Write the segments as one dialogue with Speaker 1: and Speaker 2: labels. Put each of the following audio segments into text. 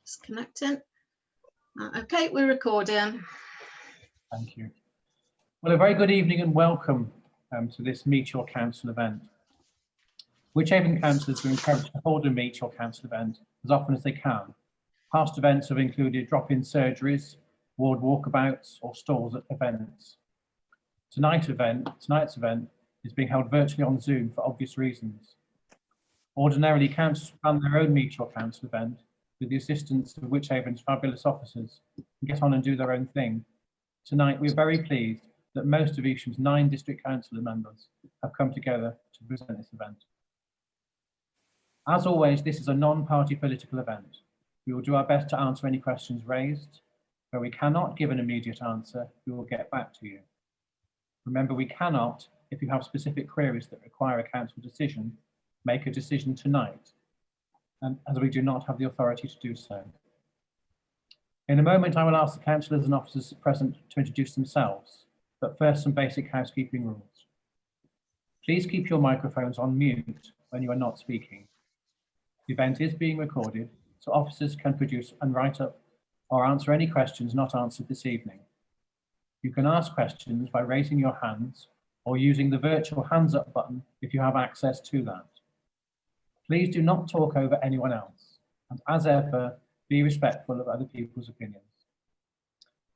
Speaker 1: Just connecting. Okay, we're recording.
Speaker 2: Thank you. Well, a very good evening and welcome to this Meet Your Council event. Whichever councillors are encouraged to hold a Meet Your Council event as often as they can. Past events have included drop-in surgeries, ward walkabouts or stalls at events. Tonight's event is being held virtually on Zoom for obvious reasons. Ordinarily, councils plan their own Meet Your Council event with the assistance of Whichehaven's fabulous officers and get on and do their own thing. Tonight, we're very pleased that most of Evesham's 9 district councillor members have come together to present this event. As always, this is a non-party political event. We will do our best to answer any questions raised. Where we cannot give an immediate answer, we will get back to you. Remember, we cannot, if you have specific queries that require a council decision, make a decision tonight, as we do not have the authority to do so. In a moment, I will ask the councillors and officers present to introduce themselves, but first some basic housekeeping rules. Please keep your microphones on mute when you are not speaking. The event is being recorded, so officers can produce and write up or answer any questions not answered this evening. You can ask questions by raising your hands or using the virtual hands up button if you have access to that. Please do not talk over anyone else, and as ever, be respectful of other people's opinions.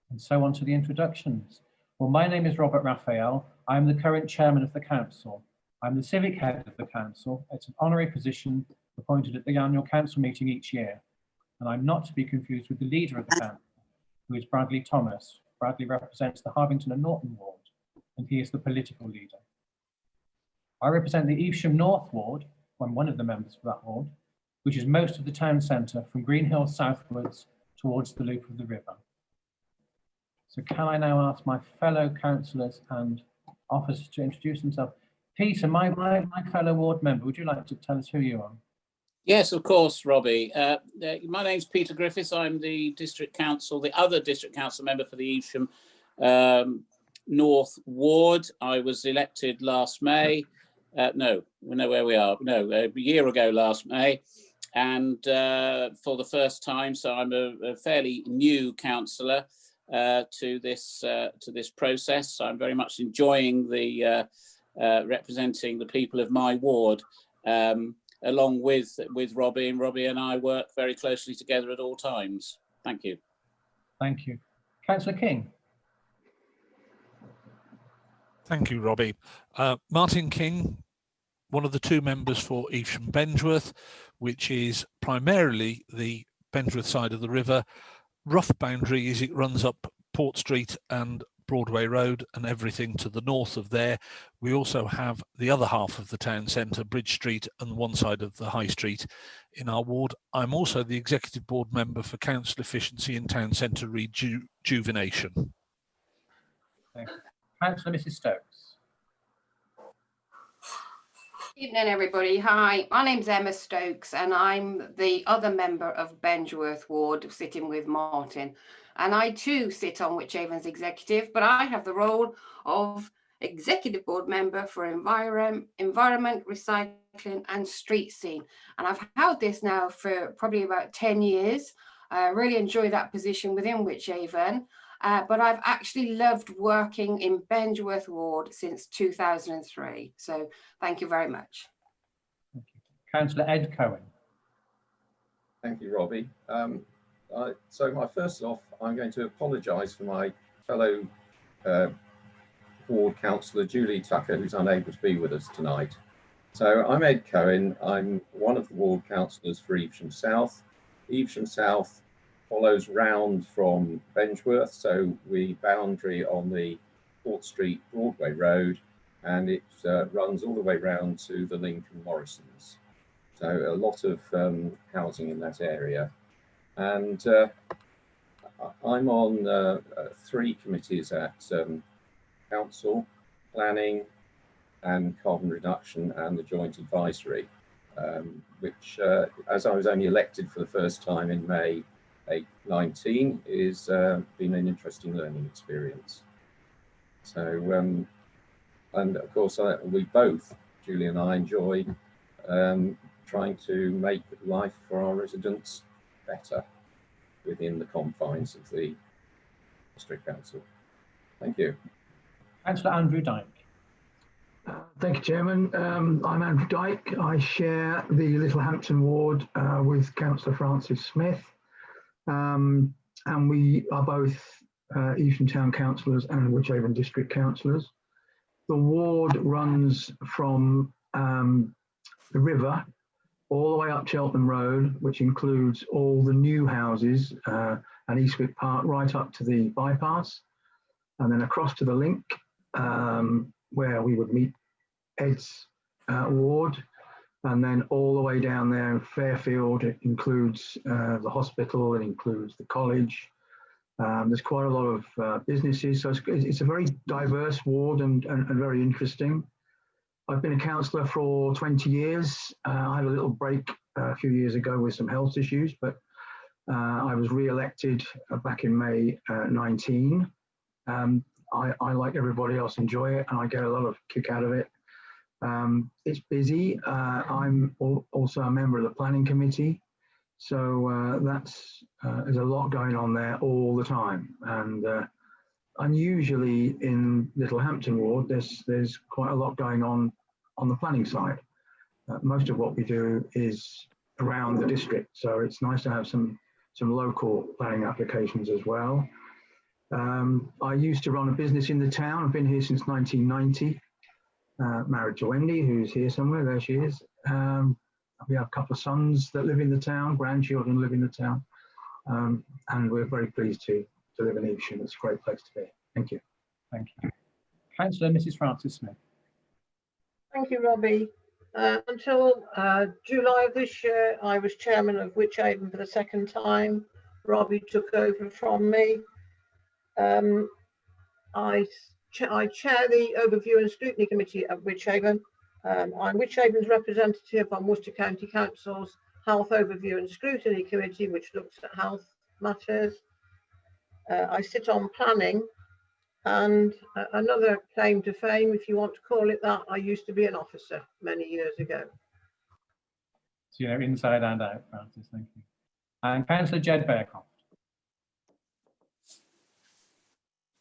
Speaker 2: And so on to the introductions. Well, my name is Robert Raphael. I'm the current chairman of the council. I'm the civic head of the council. It's an honorary position appointed at the annual council meeting each year. And I'm not to be confused with the leader of the council, who is Bradley Thomas. Bradley represents the Harvington and Norton ward, and he is the political leader. I represent the Evesham North ward. I'm one of the members for that ward, which is most of the town centre from Green Hill southwards towards the loop of the river. So can I now ask my fellow councillors and officers to introduce themselves? Peter, my fellow ward member, would you like to tell us who you are?
Speaker 3: Yes, of course, Robbie. My name's Peter Griffiths. I'm the other district council member for the Evesham North ward. I was elected last May. No, we know where we are. No, a year ago last May, and for the first time. So I'm a fairly new councillor to this process. So I'm very much enjoying the representing the people of my ward, along with Robbie. And Robbie and I work very closely together at all times. Thank you.
Speaker 2: Thank you, Councillor King.
Speaker 4: Thank you, Robbie. Martin King, one of the 2 members for Evesham Bengeworth, which is primarily the Bengeworth side of the river. Rough boundary is it runs up Port Street and Broadway Road and everything to the north of there. We also have the other half of the town centre, Bridge Street, and one side of the High Street in our ward. I'm also the executive board member for Council Efficiency and Town Centre Rejuvenation.
Speaker 2: Thank you. Councillor Mrs Stokes.
Speaker 5: Evening, everybody. Hi, my name's Emma Stokes, and I'm the other member of Bengeworth ward, sitting with Martin. And I too sit on Whichehaven's executive, but I have the role of executive board member for environment, recycling, and street scene. And I've held this now for probably about 10 years. I really enjoy that position within Whichehaven. But I've actually loved working in Bengeworth ward since 2003. So thank you very much.
Speaker 2: Thank you. Councillor Ed Cohen.
Speaker 6: Thank you, Robbie. So first off, I'm going to apologise for my fellow ward councillor Julie Tucker, who's unable to be with us tonight. So I'm Ed Cohen. I'm one of the ward councillors for Evesham South. Evesham South follows round from Bengeworth, so we boundary on the Port Street Broadway Road, and it runs all the way round to the Lincoln Morrisons. So a lot of housing in that area. And I'm on 3 committees at Council, Planning and Carbon Reduction, and the Joint Advisory, which, as I was only elected for the first time in May 2019, is been an interesting learning experience. So, and of course, we both, Julie and I, enjoy trying to make life for our residents better. within the confines of the District Council. Thank you.
Speaker 2: Councillor Andrew Dyke.
Speaker 7: Thank you, Chairman. I'm Andrew Dyke. I share the Littlehampton ward with Councillor Francis Smith. And we are both Evesham Town councillors and Wychavon District councillors. The ward runs from the river all the way up Cheltenham Road, which includes all the new houses and Eastwick Park, right up to the bypass, and then across to the link, where we would meet Ed's ward, and then all the way down there in Fairfield. It includes the hospital, it includes the college. There's quite a lot of businesses, so it's a very diverse ward and very interesting. I've been a councillor for 20 years. I had a little break a few years ago with some health issues, but I was re-elected back in May 19. I, like everybody else, enjoy it, and I get a lot of kick out of it. It's busy. I'm also a member of the planning committee, so there's a lot going on there all the time. And unusually in Littlehampton ward, there's quite a lot going on the planning side. Most of what we do is around the district, so it's nice to have some local planning applications as well. I used to run a business in the town. I've been here since 1990. Married to Wendy, who's here somewhere. There she is. We have a couple of sons that live in the town, grandchildren live in the town, and we're very pleased to live in Evesham. It's a great place to be. Thank you.
Speaker 2: Thank you. Councillor Mrs. Francis Smith.
Speaker 8: Thank you, Robbie. Until July of this year, I was chairman of Wychavon for the second time. Robbie took over from me. I chair the Overview and Scrutiny Committee at Wychavon. I'm Wychavon's representative on Worcester County Council's Health Overview and Scrutiny Committee, which looks at health matters. I sit on planning, and another claim to fame, if you want to call it that, I used to be an officer many years ago.
Speaker 2: So, inside and out, Francis, thank you. And Councillor Jed Bearcroft.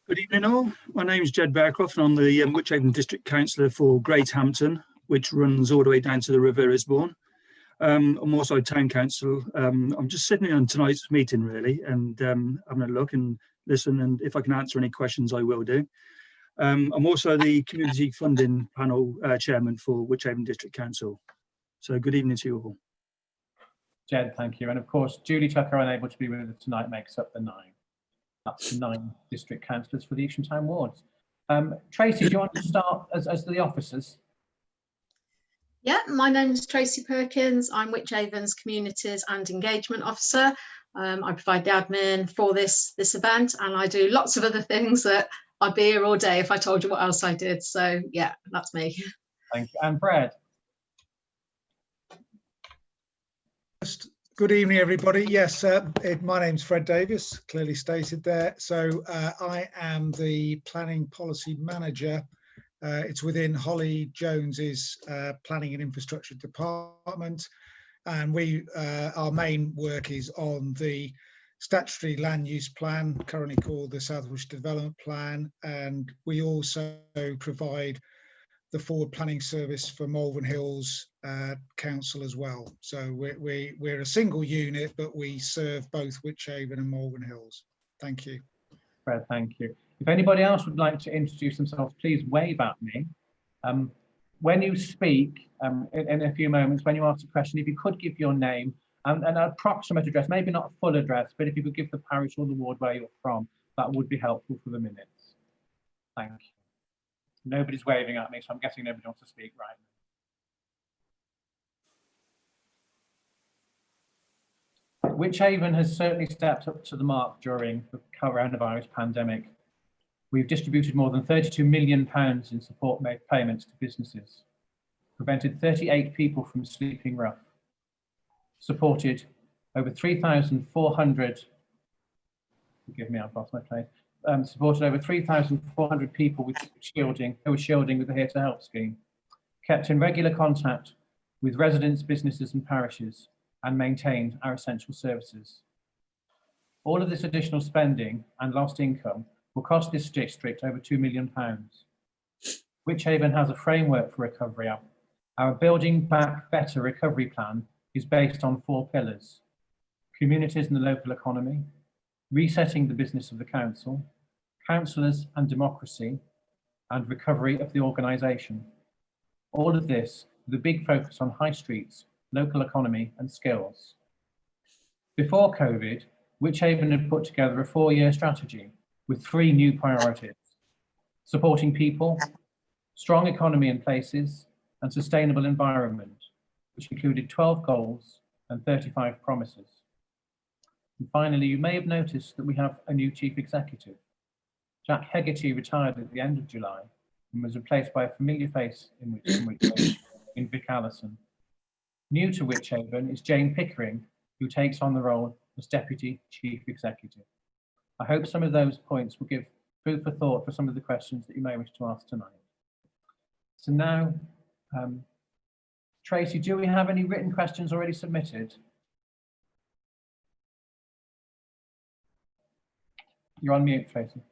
Speaker 9: Good evening all. My name is Jed Bearcroft and I'm the Wychavon District Councillor for Great Hampton, which runs all the way down to the River Isbourne. I'm also a Town Council. I'm just sitting in on tonight's meeting really and having a look and listen, and if I can answer any questions I will do. I'm also the Community Funding Panel Chairman for Wychavon District Council. So good evening to you all.
Speaker 2: Jed, thank you. And of course, Julie Tucker, unable to be with us tonight, makes up the 9. Up to 9 district councillors for the Evesham Town wards. Tracy, do you want to start as the officers?
Speaker 1: Yeah, my name is Tracy Perkins. I'm Wychavon's Communities and Engagement Officer. I provide the admin for this event, and I do lots of other things that I'd be here all day if I told you what else I did. So yeah, that's me.
Speaker 2: Thank you. And Brad.
Speaker 10: Good evening, everybody. Yes, my name's Fred Davis, clearly stated there. So I am the Planning Policy Manager. It's within Holly Jones's Planning and Infrastructure Department. And our main work is on the statutory land use plan, currently called the South Wiltshire Development Plan. And we also provide the forward planning service for Malvern Hills Council as well. So we're a single unit, but we serve both Wychavon and Malvern Hills. Thank you.
Speaker 2: Fred, thank you. If anybody else would like to introduce themselves, please wave at me. When you speak, in a few moments, when you ask a question, if you could give your name and an approximate address, maybe not a full address, but if you could give the parish or the ward where you're from, that would be helpful for the minutes. Thank you. Nobody's waving at me, so I'm guessing nobody wants to speak right now. Wychavon has certainly stepped up to the mark during the coronavirus pandemic. We've distributed more than £32 million in support payments to businesses, prevented 38 people from sleeping rough, supported over 3,400, forgive me, I've lost my place, supported over 3,400 people with shielding, who were shielding with the Here to Help scheme, kept in regular contact with residents, businesses and parishes, and maintained our essential services. All of this additional spending and lost income will cost this district over £2 million. Wychhaven has a framework for recovery. Our Building Back Better recovery plan is based on 4 pillars: communities and the local economy, resetting the business of the council, councillors and democracy, and recovery of the organisation. All of this with a big focus on high streets, local economy and skills. Before COVID, Wychhaven had put together a 4-year strategy with 3 new priorities: supporting people, strong economy and places, and sustainable environment, which included 12 goals and 35 promises. And finally, you may have noticed that we have a new chief executive. Jack Hegarty retired at the end of July and was replaced by a familiar face in Vic Allison. New to Wychhaven is Jane Pickering, who takes on the role as Deputy Chief Executive. I hope some of those points will give food for thought for some of the questions that you may wish to ask tonight. So now, Tracy, do we have any written questions already submitted? You're on mute, Tracy.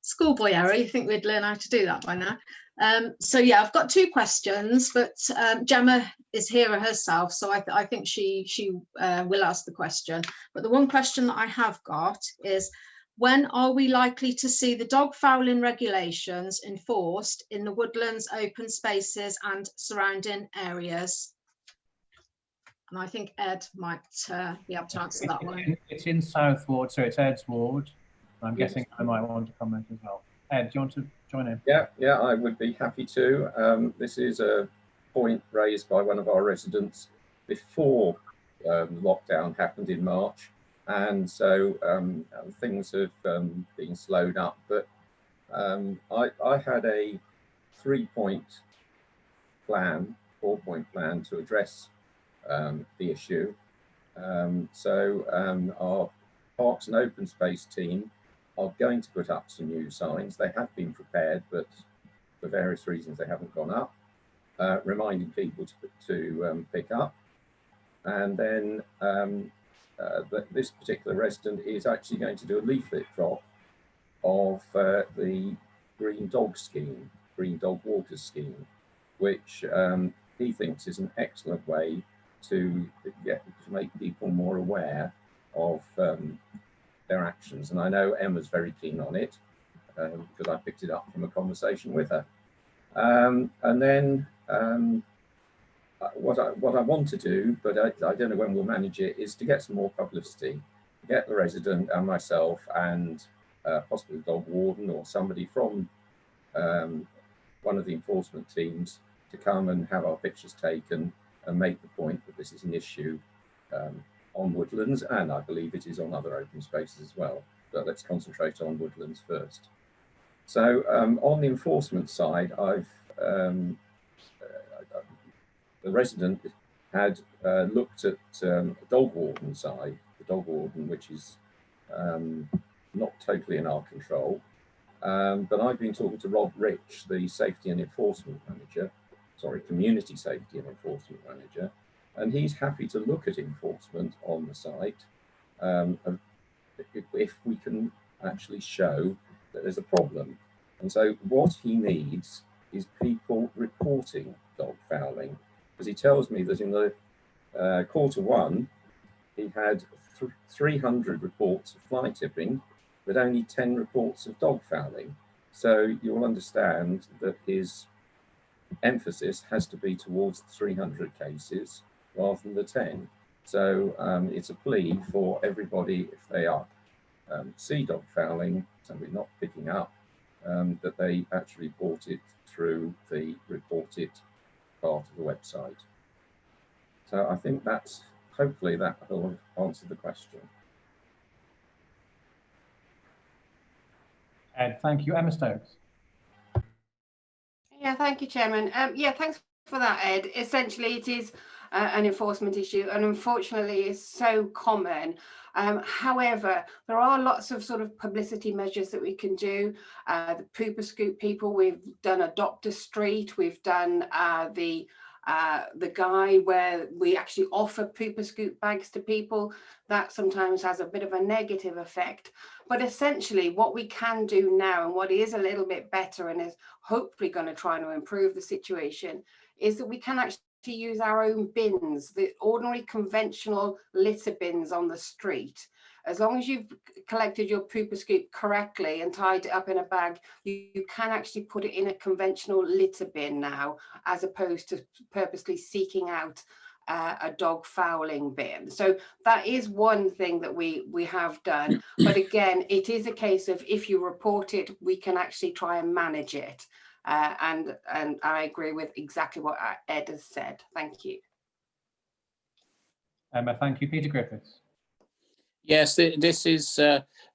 Speaker 1: Schoolboy error, you think we'd learn how to do that by now. So yeah, I've got 2 questions, but Gemma is here herself, so I think she will ask the question. But the one question that I have got is, when are we likely to see the dog fouling regulations enforced in the Woodlands, open spaces and surrounding areas? And I think Ed might be able to answer that one.
Speaker 2: It's in South Ward, so it's Ed's ward. I'm guessing I might want to comment as well. Ed, do you want to join in?
Speaker 6: Yeah, I would be happy to. This is a point raised by one of our residents before lockdown happened in March. And so things have been slowed up. But I had a 3-point plan, 4-point plan to address the issue. Our Parks and Open Space team are going to put up some new signs. They have been prepared, but for various reasons they haven't gone up, reminding people to pick up. And then this particular resident is actually going to do a leaflet drop of the Green Dog scheme, Green Dog Water scheme, which he thinks is an excellent way to make people more aware of their actions. And I know Emma's very keen on it because I picked it up from a conversation with her. And then what I want to do, but I don't know when we'll manage it, is to get some more publicity, get the resident and myself and possibly the dog warden or somebody from one of the enforcement teams to come and have our pictures taken and make the point that this is an issue on Woodlands, and I believe it is on other open spaces as well. But let's concentrate on Woodlands first. So on the enforcement side, the resident had looked at the dog warden side, the dog warden, which is not totally in our control. But I've been talking to Rob Rich, the safety and enforcement manager, community safety and enforcement manager, and he's happy to look at enforcement on the site if we can actually show that there's a problem. And so what he needs is people reporting dog fouling, because he tells me that in the Q1 he had 300 reports of fly tipping, but only 10 reports of dog fouling. So you'll understand that his emphasis has to be towards the 300 cases rather than the 10. So it's a plea for everybody, if they are see dog fouling, somebody not picking up, that they actually report it through the reported part of the website. So I think that's, hopefully that will answer the question.
Speaker 2: Ed, thank you. Emma Stokes.
Speaker 5: Yeah, thank you, Chairman. Yeah, thanks for that, Ed. Essentially, it is an enforcement issue, and unfortunately, it's so common. However, there are lots of sort of publicity measures that we can do. The pooper scoop people, we've done Adopt a Street, we've done the The guy where we actually offer pooper scoop bags to people, that sometimes has a bit of a negative effect. But essentially what we can do now, and what is a little bit better and is hopefully going to try to improve the situation, is that we can actually use our own bins, the ordinary conventional litter bins on the street. As long as you've collected your pooper scoop correctly and tied it up in a bag, you can actually put it in a conventional litter bin now, as opposed to purposely seeking out a dog fouling bin. So that is one thing that we have done. But again, it is a case of, if you report it, we can actually try and manage it. And I agree with exactly what Ed has said. Thank you.
Speaker 2: Emma, thank you. Peter Griffiths.
Speaker 3: Yes, this is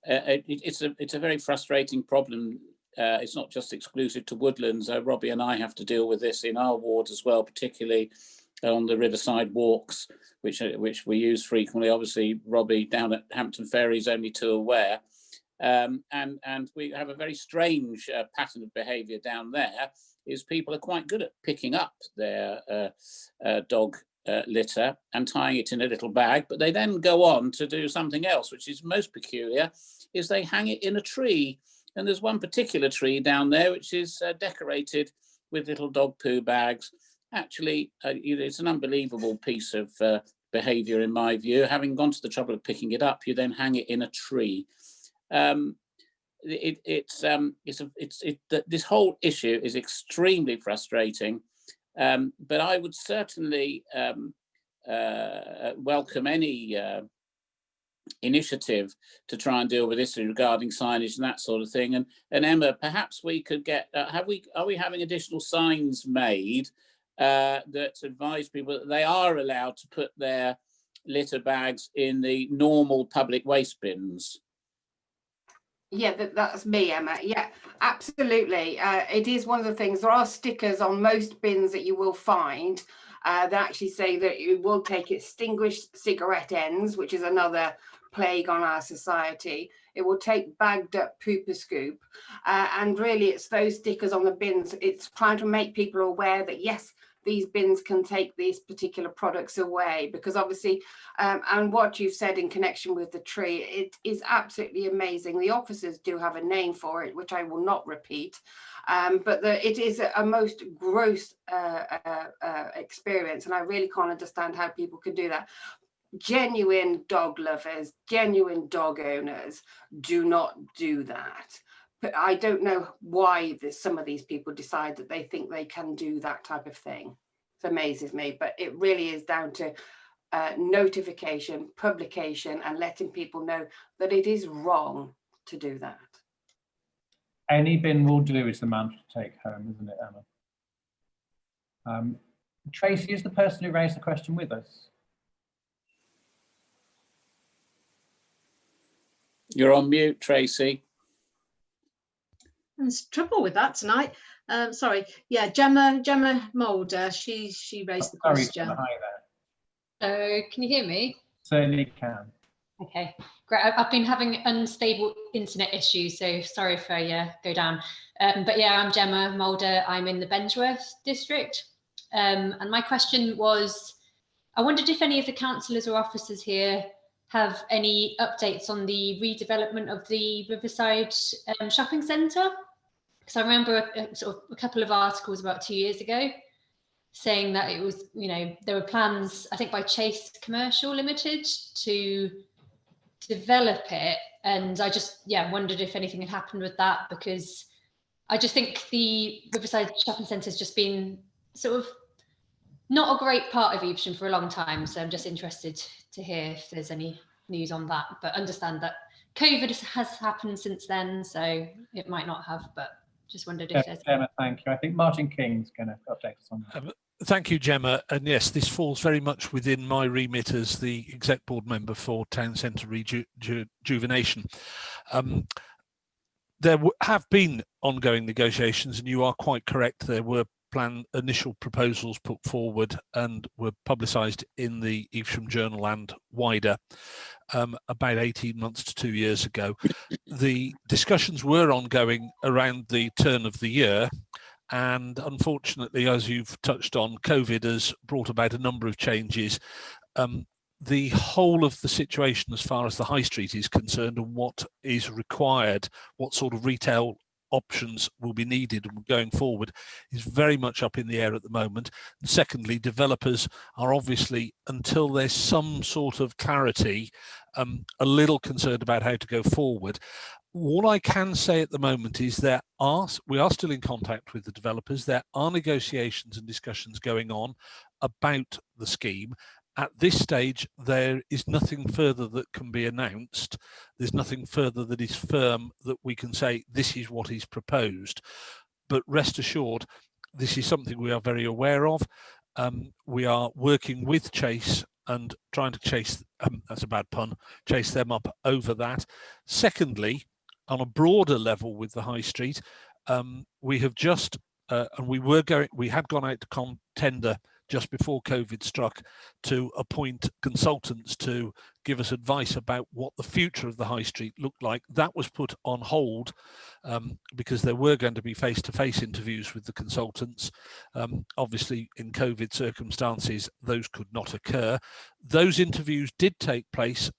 Speaker 3: it's a very frustrating problem. It's not just exclusive to Woodlands. Robbie and I have to deal with this in our ward as well, particularly on the riverside walks, which we use frequently. Obviously, Robbie down at Hampton Ferry is only too aware. And we have a very strange pattern of behaviour down there. Is people are quite good at picking up their dog litter and tying it in a little bag, but they then go on to do something else, which is most peculiar, is they hang it in a tree. And there's one particular tree down there which is decorated with little dog poo bags. Actually, it's an unbelievable piece of behaviour in my view. Having gone to the trouble of picking it up, you then hang it in a tree. This whole issue is extremely frustrating. But I would certainly welcome any initiative to try and deal with this regarding signage and that sort of thing. And Emma, perhaps we could get, are we having additional signs made that advise people that they are allowed to put their litter bags in the normal public waste bins?
Speaker 5: Yeah, that's me, Emma. Yeah, absolutely. It is one of the things. There are stickers on most bins that you will find that actually say that you will take extinguished cigarette ends, which is another plague on our society. It will take bagged up pooper scoop. And really, it's those stickers on the bins. It's trying to make people aware that, yes, these bins can take these particular products away, because obviously, and what you've said in connection with the tree, it is absolutely amazing. The officers do have a name for it, which I will not repeat, but it is a most gross experience, and I really can't understand how people can do that. Genuine dog lovers, genuine dog owners do not do that. But I don't know why some of these people decide that they think they can do that type of thing. It amazes me, but it really is down to notification, publication, and letting people know that it is wrong to do that.
Speaker 2: Any bin will do is the mantra to take home, isn't it, Emma? Tracy is the person who raised the question with us.
Speaker 3: You're on mute, Tracy.
Speaker 1: There's trouble with that tonight. Sorry. Yeah, Gemma Mulder. She raised the question.
Speaker 2: Sorry, hi there.
Speaker 11: Can you hear me?
Speaker 2: Certainly can.
Speaker 11: Okay, great. I've been having unstable internet issues, so sorry if I go down. But yeah, I'm Gemma Mulder. I'm in the Bengeworth district. And my question was, I wondered if any of the councillors or officers here have any updates on the redevelopment of the Riverside shopping centre. Because I remember a couple of articles about 2 years ago saying that it was, there were plans, I think by Chase Commercial Limited, to develop it. And I just, wondered if anything had happened with that, because I just think the Riverside shopping centre has just been sort of not a great part of Evesham for a long time. So I'm just interested to hear if there's any news on that, but understand that COVID has happened since then, so it might not have, but just wondered if there's...
Speaker 2: Gemma, thank you. I think Martin King's going to update us on that.
Speaker 4: Thank you, Gemma. And yes, this falls very much within my remit as the exec board member for Town Centre Rejuvenation. There have been ongoing negotiations, and you are quite correct. There were initial proposals put forward and were publicised in the Evesham Journal and wider about 18 months to 2 years ago. The discussions were ongoing around the turn of the year, And unfortunately, as you've touched on, COVID has brought about a number of changes. The whole of the situation as far as the high street is concerned and what is required, what sort of retail options will be needed going forward, is very much up in the air at the moment. And secondly, developers are obviously, until there's some sort of clarity, a little concerned about how to go forward. What I can say at the moment is we are still in contact with the developers. There are negotiations and discussions going on about the scheme. At this stage, there is nothing further that can be announced. There's nothing further that is firm that we can say this is what is proposed. But rest assured, this is something we are very aware of. We are working with Chase and trying to chase, that's a bad pun, chase them up over that. Secondly, on a broader level with the high street, we have just, and we had gone out to tender just before COVID struck to appoint consultants to give us advice about what the future of the high street looked like. That was put on hold because there were going to be face-to-face interviews with the consultants. Obviously, in COVID circumstances, those could not occur. Those interviews did take place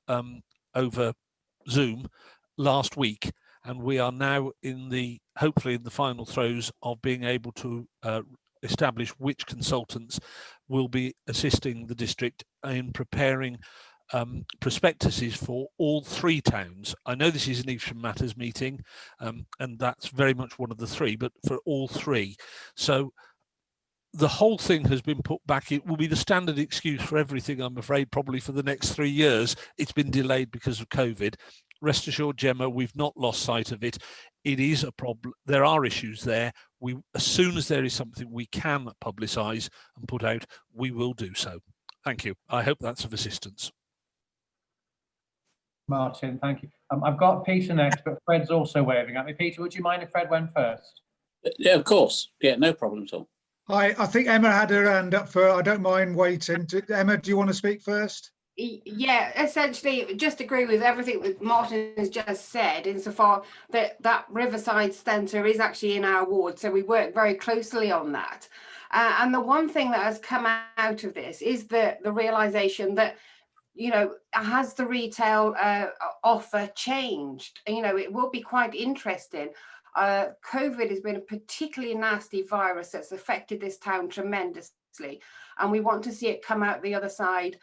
Speaker 4: over Zoom last week, and we are now hopefully in the final throes of being able to establish which consultants will be assisting the district in preparing prospectuses for all three towns. I know this is an Evesham Matters meeting, and that's very much one of the three, but for all three. So the whole thing has been put back. It will be the standard excuse for everything, I'm afraid, probably for the next 3 years. It's been delayed because of COVID. Rest assured, Gemma, we've not lost sight of it. It is a problem. There are issues there. As soon as there is something we can publicise and put out, we will do so. Thank you. I hope that's of assistance.
Speaker 2: Martin, thank you. I've got Peter next, but Fred's also waving at me. Peter, would you mind if Fred went first?
Speaker 3: Yeah, of course. Yeah, no problem at all.
Speaker 10: Hi, I think Emma had her hand up for, I don't mind waiting. Emma, do you want to speak first?
Speaker 5: Yeah, essentially just agree with everything that Martin has just said, insofar that that Riverside Centre is actually in our ward, so we work very closely on that. And the one thing that has come out of this is the realisation that, you know, has the retail offer changed? You know, it will be quite interesting. COVID has been a particularly nasty virus that's affected this town tremendously, and we want to see it come out the other side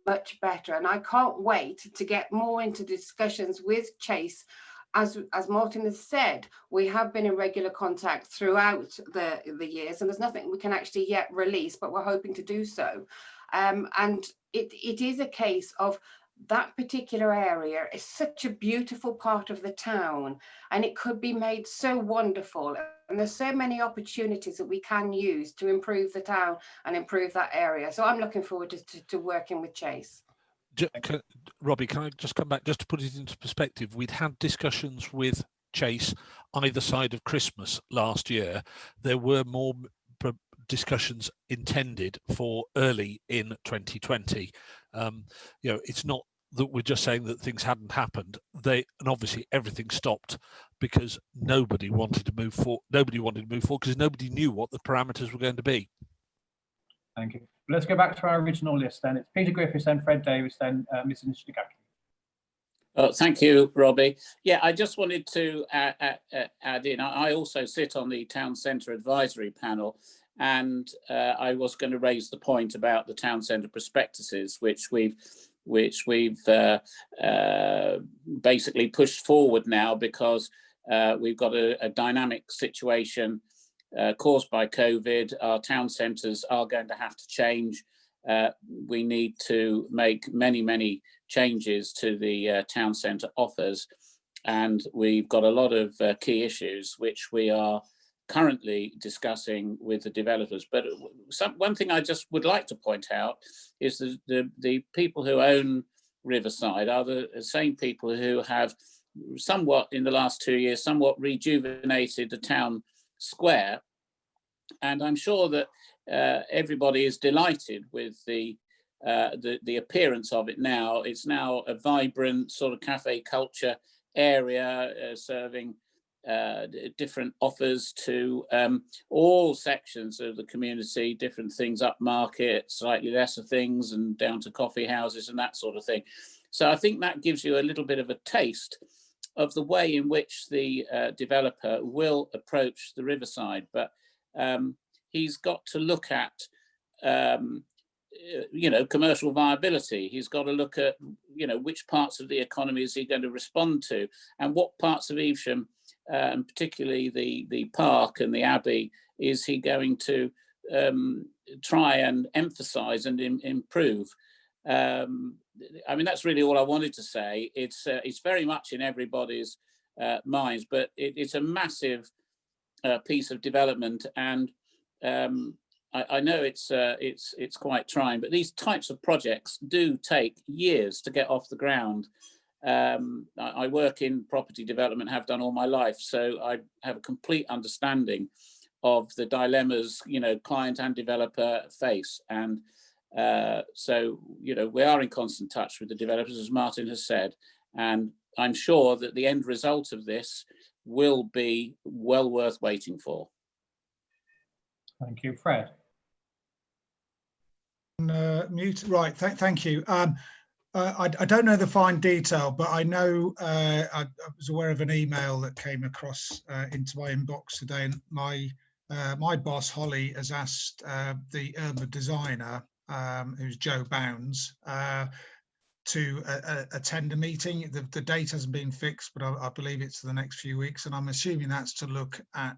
Speaker 5: much better. And I can't wait to get more into discussions with Chase. As Martin has said, we have been in regular contact throughout the years, and there's nothing we can actually yet release, but we're hoping to do so. And it is a case of that particular area is such a beautiful part of the town, and it could be made so wonderful. And there's so many opportunities that we can use to improve the town and improve that area. So I'm looking forward to working with Chase.
Speaker 4: Robbie, can I just come back just to put it into perspective? We'd had discussions with Chase either side of Christmas last year. There were more discussions intended for early in 2020. You know, it's not that we're just saying that things hadn't happened. And obviously everything stopped because nobody wanted to move forward. Nobody wanted to move forward because nobody knew what the parameters were going to be.
Speaker 2: Thank you. Let's go back to our original list then. It's Peter Griffiths, then Fred Davis, then Ms. Nishigaki.
Speaker 3: Oh, thank you, Robbie. Yeah, I just wanted to add in. I also sit on the Town Centre Advisory Panel, and I was going to raise the point about the Town Centre prospectuses, which we've basically pushed forward now because we've got a dynamic situation caused by COVID. Our town centres are going to have to change. We need to make many changes to the town centre offers, and we've got a lot of key issues which we are currently discussing with the developers. But one thing I just would like to point out is the people who own Riverside are the same people who have somewhat in the last 2 years somewhat rejuvenated the town square, and I'm sure that everybody is delighted with the appearance of it now. It's now a vibrant sort of cafe culture area, serving different offers to all sections of the community, different things, upmarket, slightly lesser things, and down to coffee houses and that sort of thing. So I think that gives you a little bit of a taste of the way in which the developer will approach the riverside. But he's got to look at commercial viability. He's got to look at, which parts of the economy is he going to respond to, and what parts of Evesham, and particularly the park and the Abbey, is he going to try and emphasise and improve. I mean, that's really all I wanted to say. It's very much in everybody's minds, but it's a massive piece of development, and I know it's quite trying, but these types of projects do take years to get off the ground. I work in property development, have done all my life, so I have a complete understanding of the dilemmas, client and developer face. And so, we are in constant touch with the developers, as Martin has said, and I'm sure that the end result of this will be well worth waiting for.
Speaker 2: Thank you. Fred.
Speaker 10: Mute. Right. Thank you. I don't know the fine detail, but I know I was aware of an email that came across into my inbox today, and my boss Holly has asked the urban designer, who's Joe Bounds, to attend a meeting. The date hasn't been fixed, but I believe it's for the next few weeks, and I'm assuming that's to look at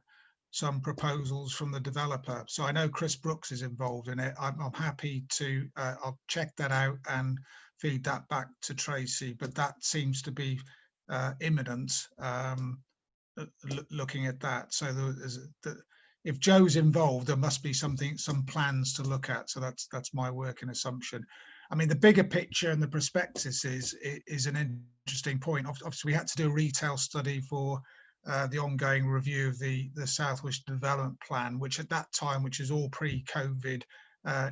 Speaker 10: some proposals from the developer. So I know Chris Brooks is involved in it. I'm happy to, I'll check that out and feed that back to Tracy, but that seems to be imminent, looking at that. So if Joe's involved, there must be some plans to look at. So that's my working assumption. I mean, the bigger picture and the prospectus is an interesting point. Obviously, we had to do a retail study for the ongoing review of the Southwest Development Plan, which at that time, which is all pre-COVID,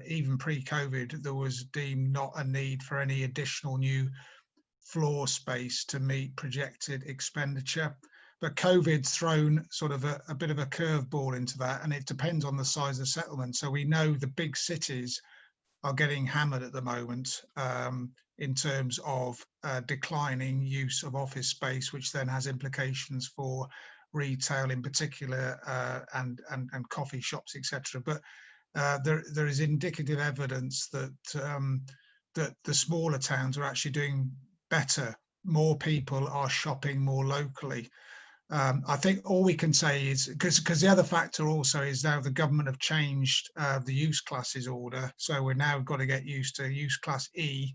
Speaker 10: even pre-COVID, there was deemed not a need for any additional new floor space to meet projected expenditure. But COVID's thrown sort of a bit of a curveball into that, and it depends on the size of settlement. So we know the big cities are getting hammered at the moment in terms of declining use of office space, which then has implications for retail in particular, and coffee shops, etc. But there is indicative evidence that that the smaller towns are actually doing better. More people are shopping more locally. I think all we can say is, because the other factor also is now the government have changed the use classes order, so we're now got to get used to use class E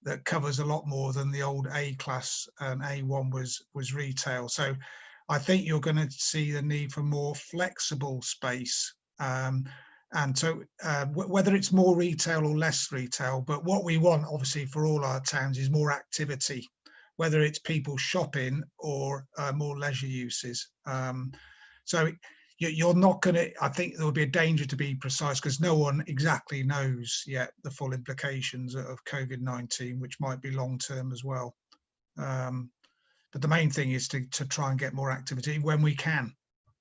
Speaker 10: that covers a lot more than the old A class, and A1 was retail. So I think you're going to see the need for more flexible space, and so whether it's more retail or less retail, but what we want obviously for all our towns is more activity, whether it's people shopping or more leisure uses. So you're not going to, I think there'll be a danger to be precise, because no one exactly knows yet the full implications of COVID-19, which might be long-term as well. But the main thing is to try and get more activity when we can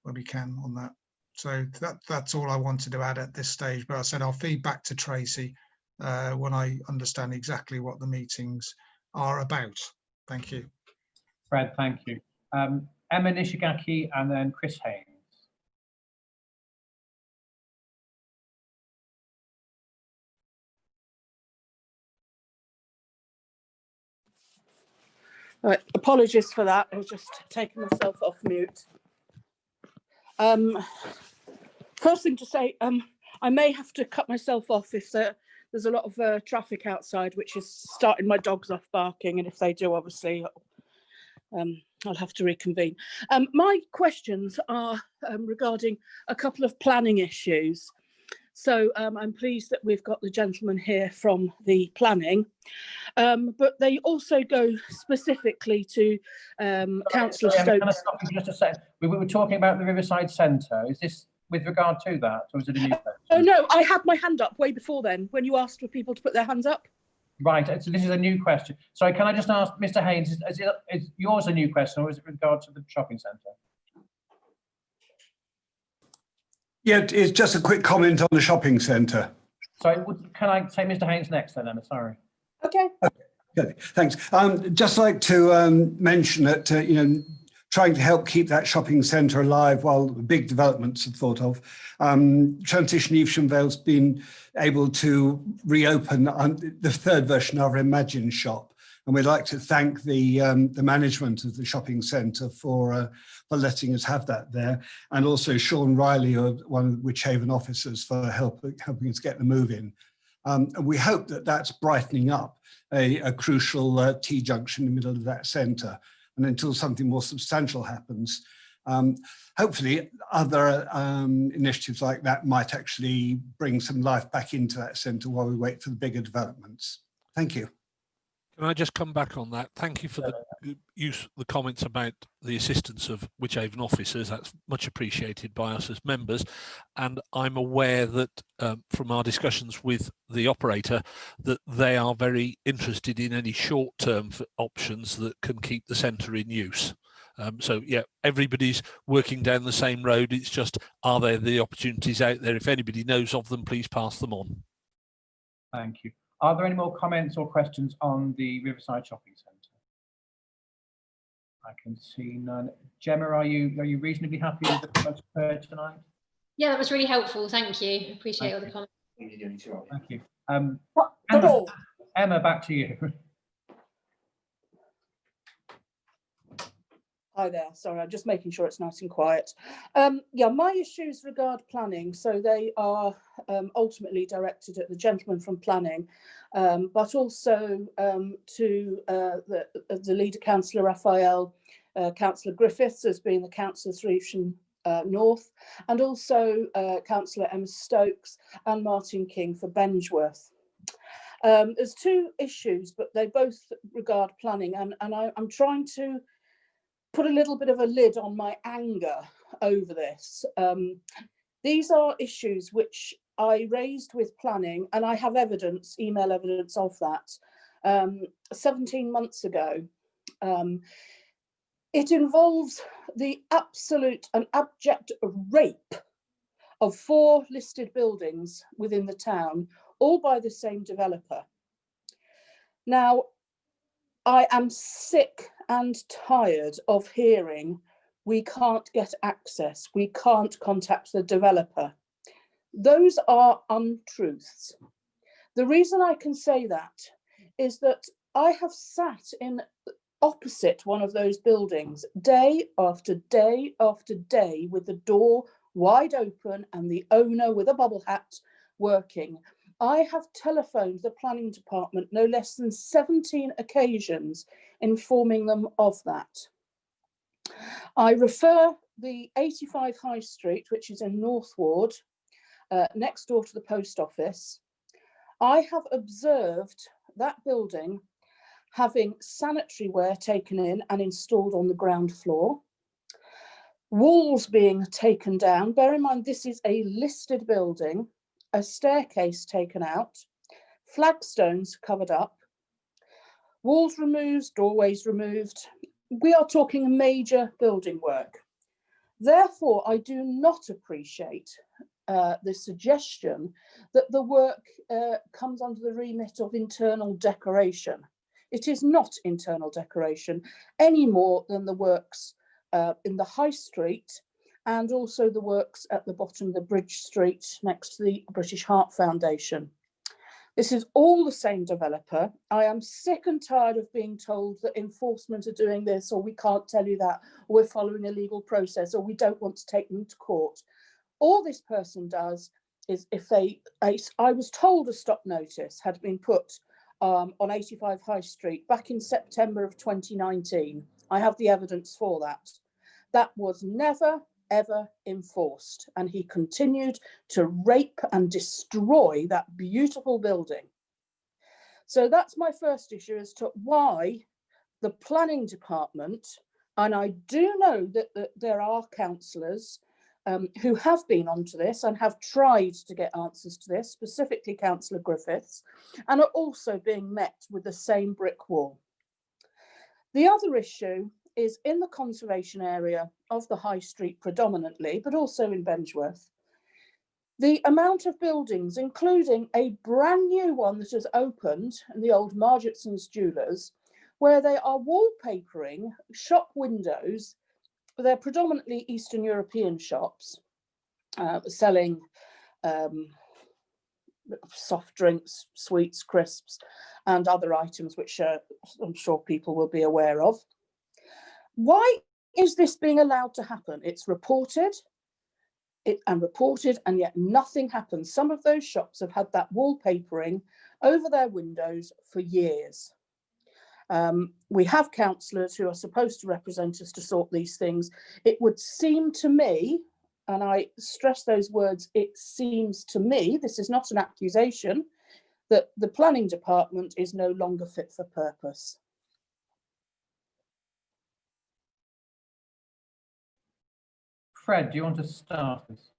Speaker 10: on that. So that's all I wanted to add at this stage. But I said I'll feed back to Tracy when I understand exactly what the meetings are about. Thank you.
Speaker 2: Fred, thank you. Emma Nishigaki and then Chris Haynes.
Speaker 12: Right, apologies for that. I was just taking myself off mute. First thing to say, I may have to cut myself off if there's a lot of traffic outside, which is starting my dogs off barking, and if they do, obviously, I'll have to reconvene. My questions are regarding a couple of planning issues. So I'm pleased that we've got the gentleman here from the planning, but they also go specifically to Councillor Stokes.
Speaker 2: Can I stop you just a second? We were talking about the Riverside Centre. Is this with regard to that, or is it a new question?
Speaker 12: Oh no, I had my hand up way before then, when you asked for people to put their hands up.
Speaker 2: Right, so this is a new question. Sorry, can I just ask Mr. Haynes, is yours a new question, or is it with regard to the shopping centre?
Speaker 13: Yeah, it's just a quick comment on the shopping centre.
Speaker 2: Sorry, can I take Mr. Haynes next then, Emma? Sorry.
Speaker 12: Okay.
Speaker 13: Okay, thanks. Just like to mention that, trying to help keep that shopping centre alive while the big developments are thought of. Transition Evesham Vale's been able to reopen the third version of our Imagine shop. And we'd like to thank the management of the shopping centre for letting us have that there. And also Sean Riley, one of the Wychavon officers, for helping us get the move in. And we hope that that's brightening up a crucial T-junction in the middle of that centre. And until something more substantial happens, hopefully other initiatives like that might actually bring some life back into that centre while we wait for the bigger developments. Thank you.
Speaker 4: Can I just come back on that? Thank you for the comments about the assistance of Wychavon officers. That's much appreciated by us as members. And I'm aware that from our discussions with the operator, that they are very interested in any short-term options that can keep the centre in use. So yeah, everybody's working down the same road. It's just, are there the opportunities out there? If anybody knows of them, please pass them on.
Speaker 2: Thank you. Are there any more comments or questions on the Riverside Shopping Centre? I can see none. Gemma, are you reasonably happy with the comments heard tonight?
Speaker 11: Yeah, that was really helpful. Thank you. Appreciate all the comments.
Speaker 2: Thank you. Emma, back to you.
Speaker 12: Hi there, sorry, I'm just making sure it's nice and quiet. Yeah, my issues regard planning, so they are ultimately directed at the gentleman from planning, but also to the leader councillor Raphael, Councillor Griffiths as being the councillor for Evesham North, and also Councillor Emma Stokes and Martin King for Bengeworth. There's two issues, but they both regard planning, and I'm trying to put a little bit of a lid on my anger over this. These are issues which I raised with planning, and I have evidence, email evidence of that, 17 months ago. It involves the absolute and abject rape of 4 listed buildings within the town, all by the same developer. Now, I am sick and tired of hearing we can't get access, we can't contact the developer. Those are untruths. The reason I can say that is that I have sat in opposite one of those buildings day after day after day with the door wide open and the owner with a bubble hat working. I have telephoned the planning department no less than 17 occasions, informing them of that. I refer the 85 High Street, which is in North Ward, next door to the post office. I have observed that building having sanitary ware taken in and installed on the ground floor, walls being taken down. Bear in mind, this is a listed building, a staircase taken out, flagstones covered up, walls removed, doorways removed. We are talking major building work. Therefore, I do not appreciate the suggestion that the work comes under the remit of internal decoration. It is not internal decoration any more than the works in the High Street and also the works at the bottom of the Bridge Street next to the British Heart Foundation. This is all the same developer. I am sick and tired of being told that enforcement are doing this, or we can't tell you that, or we're following a legal process, or we don't want to take them to court. All this person does is I was told a stop notice had been put on 85 High Street back in September of 2019. I have the evidence for that. That was never, ever enforced, and he continued to rape and destroy that beautiful building. So that's my first issue as to why the planning department, and I do know that there are councillors who have been onto this and have tried to get answers to this, specifically Councillor Griffiths, and are also being met with the same brick wall. The other issue is in the conservation area of the High Street predominantly, but also in Bengeworth. The amount of buildings, including a brand new one that has opened in the old Margetson's Jewellers, where they are wallpapering shop windows. They're predominantly Eastern European shops selling soft drinks, sweets, crisps, and other items which I'm sure people will be aware of. Why is this being allowed to happen? It's reported and yet nothing happens. Some of those shops have had that wallpapering over their windows for years. We have councillors who are supposed to represent us to sort these things. It would seem to me, and I stress those words, it seems to me, this is not an accusation, that the planning department is no longer fit for purpose.
Speaker 2: Fred, do you want to start this?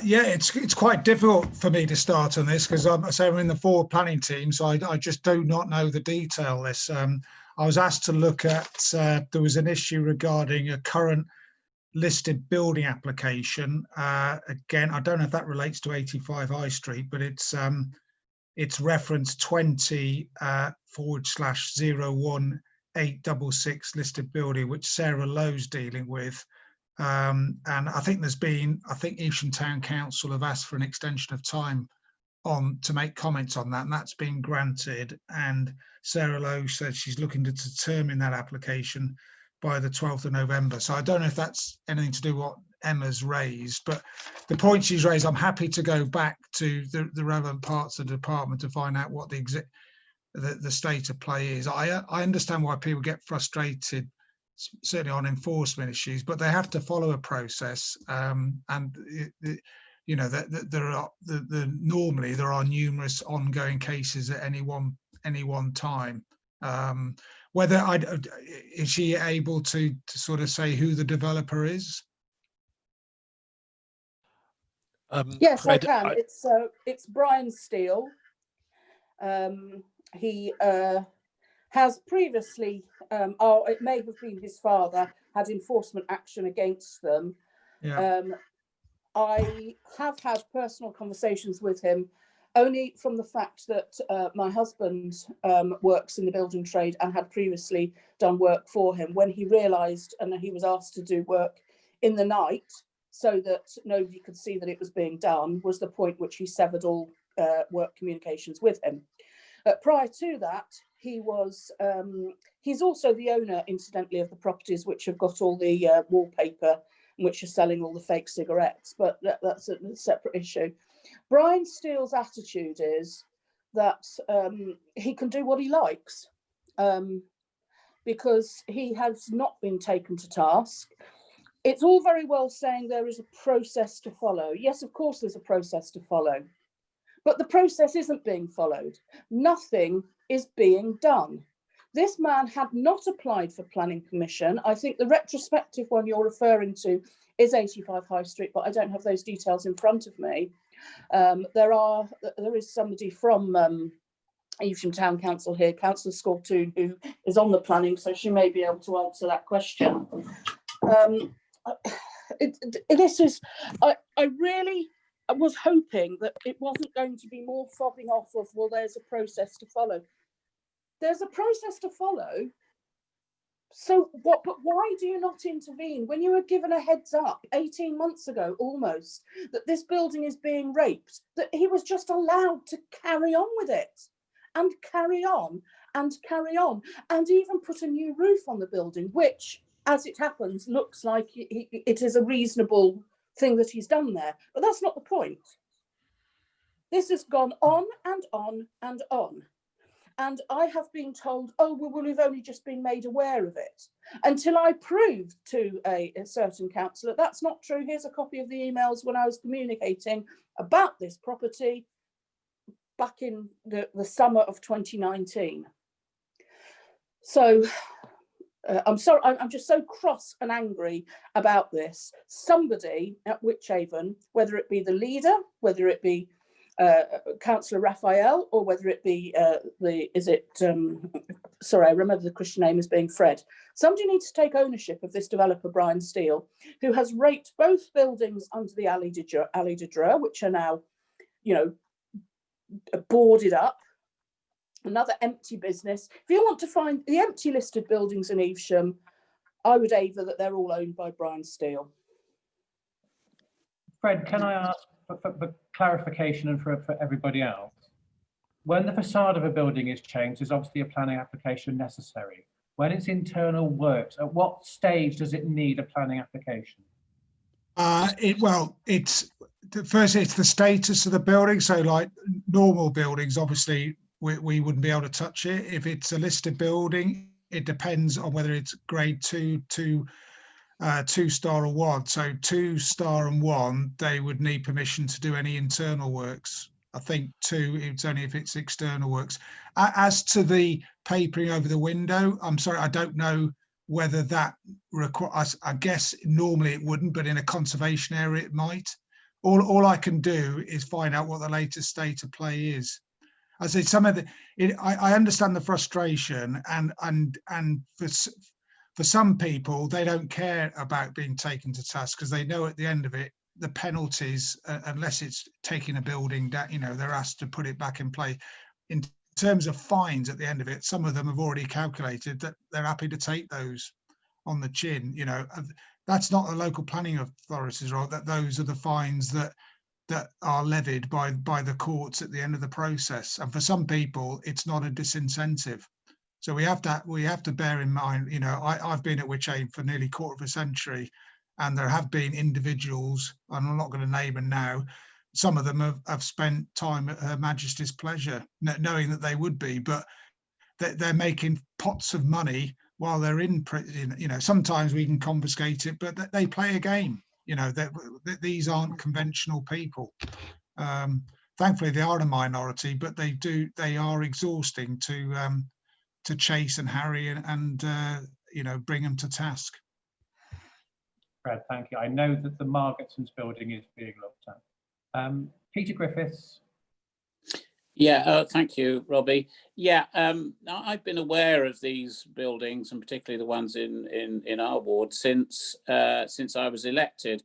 Speaker 10: Yeah, it's quite difficult for me to start on this because I'm in the forward planning team, so I just do not know the detail of this. I was asked to look at, there was an issue regarding a current listed building application. Again, I don't know if that relates to 85 High Street, but it's reference 20/01866 listed building, which Sarah Lowe's dealing with. And I think Evesham Town Council have asked for an extension of time to make comments on that, and that's been granted. And Sarah Lowe said she's looking to determine that application by the 12th of November. So I don't know if that's anything to do with what Emma's raised, but the point she's raised, I'm happy to go back to the relevant parts of the department to find out what the state of play is. I understand why people get frustrated, certainly on enforcement issues, but they have to follow a process, and you know that normally there are numerous ongoing cases at any one time. Is she able to sort of say who the developer is?
Speaker 12: Yes,
Speaker 4: Fred,
Speaker 12: I can. It's Brian Steele. He has previously, or it may have been his father, had enforcement action against them.
Speaker 10: Yeah.
Speaker 12: I have had personal conversations with him only from the fact that my husband works in the building trade and had previously done work for him. When he realised and he was asked to do work in the night so that nobody could see that it was being done, was the point which he severed all work communications with him. Prior to that, he was, he's also the owner, incidentally, of the properties which have got all the wallpaper and which are selling all the fake cigarettes, but that's a separate issue. Brian Steele's attitude is that he can do what he likes because he has not been taken to task. It's all very well saying there is a process to follow. Yes, of course there's a process to follow, but the process isn't being followed. Nothing is being done. This man had not applied for planning permission. I think the retrospective one you're referring to is 85 High Street, but I don't have those details in front of me. There is somebody from Evesham Town Council here, Councillor Scortoon, who is on the planning, so she may be able to answer that question. I really was hoping that it wasn't going to be more fobbing off of, well, there's a process to follow. There's a process to follow. So what? But why do you not intervene when you were given a heads up 18 months ago almost that this building is being raped, that he was just allowed to carry on with it and carry on and carry on and even put a new roof on the building, which, as it happens, looks like it is a reasonable thing that he's done there. But that's not the point. This has gone on and on and on. And I have been told, oh, well, we've only just been made aware of it. Until I proved to a certain councillor, that's not true. Here's a copy of the emails when I was communicating about this property back in the summer of 2019. So I'm sorry, I'm just so cross and angry about this. Somebody at Wychavon, whether it be the leader, whether it be Councillor Raphael, or whether it be sorry, I remember the Christian name as being Fred. Somebody needs to take ownership of this developer, Brian Steele, who has raked both buildings under the Allée de Dreux, which are now, you know, boarded up. Another empty business. If you want to find the empty listed buildings in Evesham, I would aver that they're all owned by Brian Steele.
Speaker 2: Fred, can I ask for clarification and for everybody else? When the facade of a building is changed, there's obviously a planning application necessary. When it's internal works, at what stage does it need a planning application?
Speaker 10: It's the status of the building. So like normal buildings, obviously we wouldn't be able to touch it. If it's a listed building, it depends on whether it's grade 2, 2-star or 1. So 2-star and 1, they would need permission to do any internal works. I think 2, it's only if it's external works. As to the papering over the window, I'm sorry, I don't know whether that requires, I guess normally it wouldn't, but in a conservation area it might. All I can do is find out what the latest state of play is. I say some of I understand the frustration, and for some people, they don't care about being taken to task because they know at the end of it, the penalties, unless it's taking a building down, you know, they're asked to put it back in play. In terms of fines at the end of it, some of them have already calculated that they're happy to take those on the chin. You know, that's not the local planning authorities' role. That those are the fines that are levied by the courts at the end of the process. And for some people, it's not a disincentive. So we have to bear in mind, you know, I've been at Wychavon for nearly a quarter of a century, and there have been individuals, and I'm not going to name them now, some of them have spent time at Her Majesty's pleasure, knowing that they would be, but they're making pots of money while they're in prison. You know, sometimes we can confiscate it, but they play a game. You know, these aren't conventional people. Thankfully, they are a minority, but they are exhausting to chase and harry and you know, bring them to task.
Speaker 2: Fred, thank you. I know that the Margetsons building is being looked at. Peter Griffiths.
Speaker 3: Yeah, thank you, Robbie. Yeah, I've been aware of these buildings, and particularly the ones in our ward, since I was elected,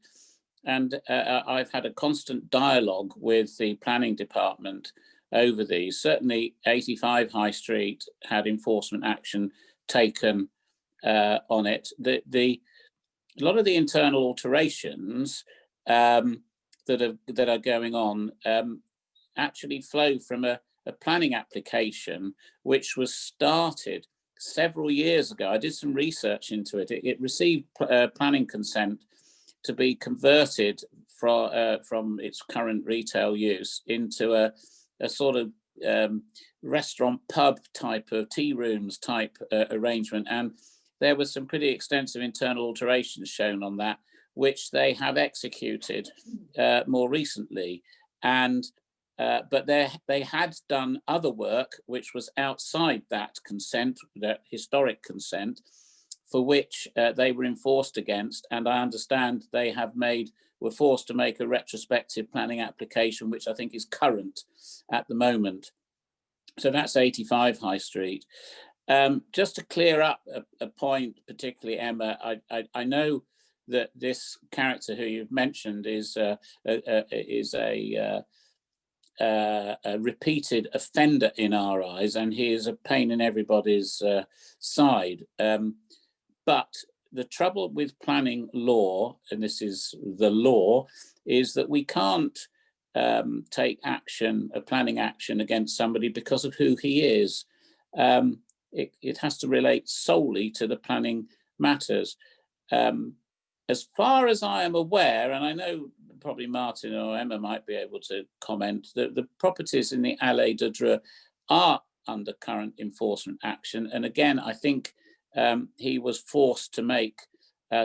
Speaker 3: and I've had a constant dialogue with the planning department over these. Certainly, 85 High Street had enforcement action taken on it. A lot of the internal alterations that are going on actually flow from a planning application which was started several years ago. I did some research into it. It received planning consent to be converted from its current retail use into a sort of restaurant pub type of tea rooms type arrangement, and there were some pretty extensive internal alterations shown on that, which they have executed more recently. And but they had done other work which was outside that consent, that historic consent, for which they were enforced against. And I understand they were forced to make a retrospective planning application, which I think is current at the moment. So that's 85 High Street. Just to clear up a point, particularly Emma, I know that this character who you've mentioned is a repeated offender in our eyes, and he is a pain in everybody's side. But the trouble with planning law, and this is the law, is that we can't take action, a planning action against somebody because of who he is. It has to relate solely to the planning matters. As far as I am aware, and I know probably Martin or Emma might be able to comment, that the properties in the Allée de Dreux are under current enforcement action. And again, I think he was forced to make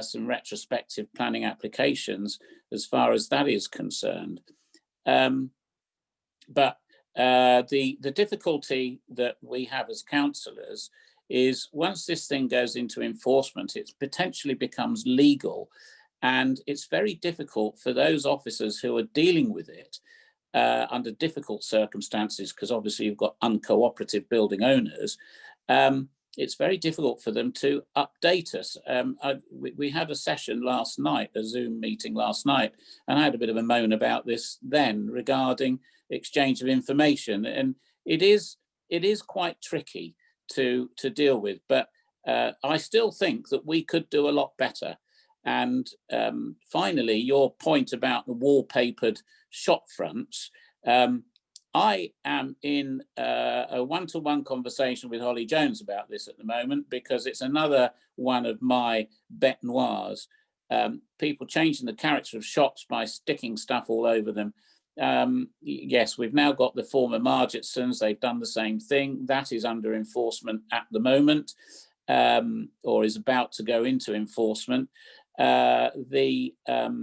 Speaker 3: some retrospective planning applications as far as that is concerned. But the difficulty that we have as councillors is once this thing goes into enforcement, it potentially becomes legal, and it's very difficult for those officers who are dealing with it under difficult circumstances, because obviously you've got uncooperative building owners, it's very difficult for them to update us. We had a session last night, a Zoom meeting last night, and I had a bit of a moan about this then regarding exchange of information, and it is quite tricky to deal with, but I still think that we could do a lot better. And finally, your point about the wallpapered shop fronts, I am in a one-to-one conversation with Holly Jones about this at the moment, because it's another one of my bête noirs. People changing the character of shops by sticking stuff all over them. Yes, we've now got the former Margetsons. They've done the same thing. That is under enforcement at the moment, or is about to go into enforcement. Another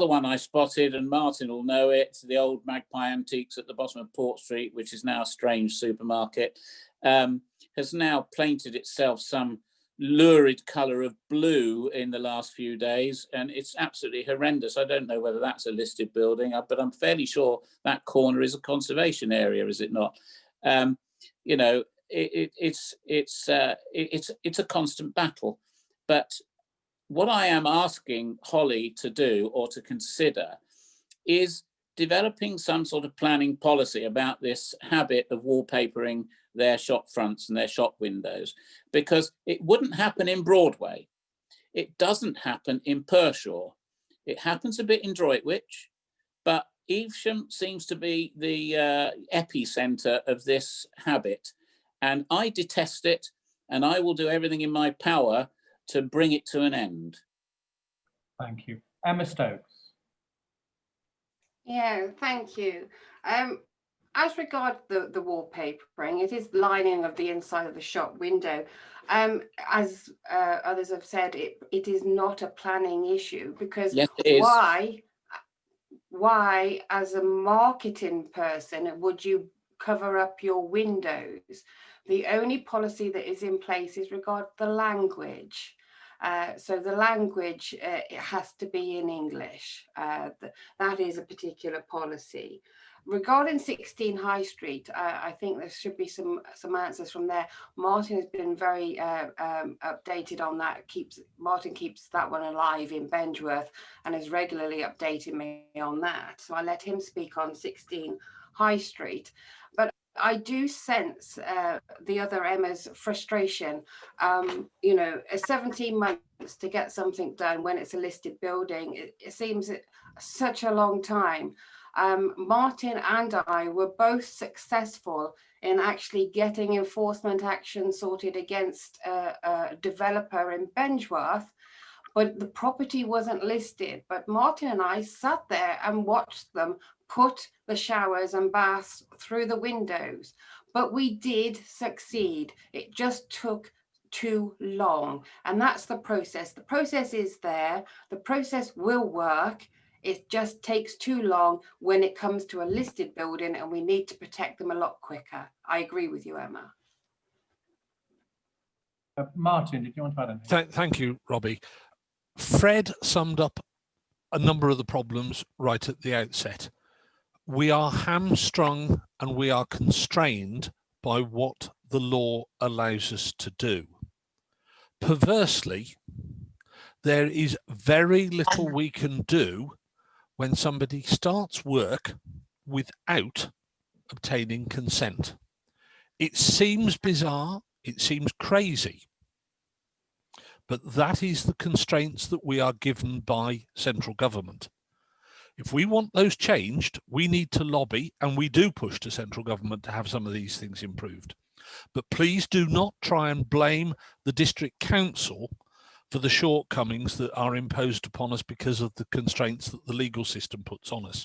Speaker 3: one I spotted, and Martin will know it, the old Magpie Antiques at the bottom of Port Street, which is now a Strange supermarket, has now painted itself some lurid colour of blue in the last few days, and it's absolutely horrendous. I don't know whether that's a listed building, but I'm fairly sure that corner is a conservation area, is it not? You know, it's a constant battle. But what I am asking Holly to do, or to consider, is developing some sort of planning policy about this habit of wallpapering their shop fronts and their shop windows, because it wouldn't happen in Broadway. It doesn't happen in Pershore. It happens a bit in Droitwich, but Evesham seems to be the epicenter of this habit. And I detest it, and I will do everything in my power to bring it to an end.
Speaker 2: Thank you. Emma Stokes.
Speaker 5: Yeah, thank you. As regards the wallpapering, it is lining of the inside of the shop window. As others have said, it is not a planning issue, because
Speaker 3: yes, it is.
Speaker 5: Why, as a marketing person, would you cover up your windows? The only policy that is in place is regard the language. So the language it has to be in English. That is a particular policy. Regarding 16 High Street, I think there should be some answers from there. Martin has been very updated on that. Martin keeps that one alive in Bengeworth and is regularly updating me on that. So I let him speak on 16 High Street. But I do sense the other Emma's frustration. You know, 17 months to get something done when it's a listed building, it seems such a long time. Martin and I were both successful in actually getting enforcement action sorted against a developer in Bengeworth, but the property wasn't listed. But Martin and I sat there and watched them put the showers and baths through the windows. But we did succeed. It just took too long. And that's the process. The process is there. The process will work. It just takes too long when it comes to a listed building, and we need to protect them a lot quicker. I agree with you, Emma.
Speaker 2: Martin, did you want to add anything?
Speaker 4: Thank you, Robbie. Fred summed up a number of the problems right at the outset. We are hamstrung and we are constrained by what the law allows us to do. Perversely, there is very little we can do when somebody starts work without obtaining consent. It seems bizarre, it seems crazy, but that is the constraints that we are given by central government. If we want those changed, we need to lobby, and we do push to central government to have some of these things improved. But please do not try and blame the district council for the shortcomings that are imposed upon us because of the constraints that the legal system puts on us.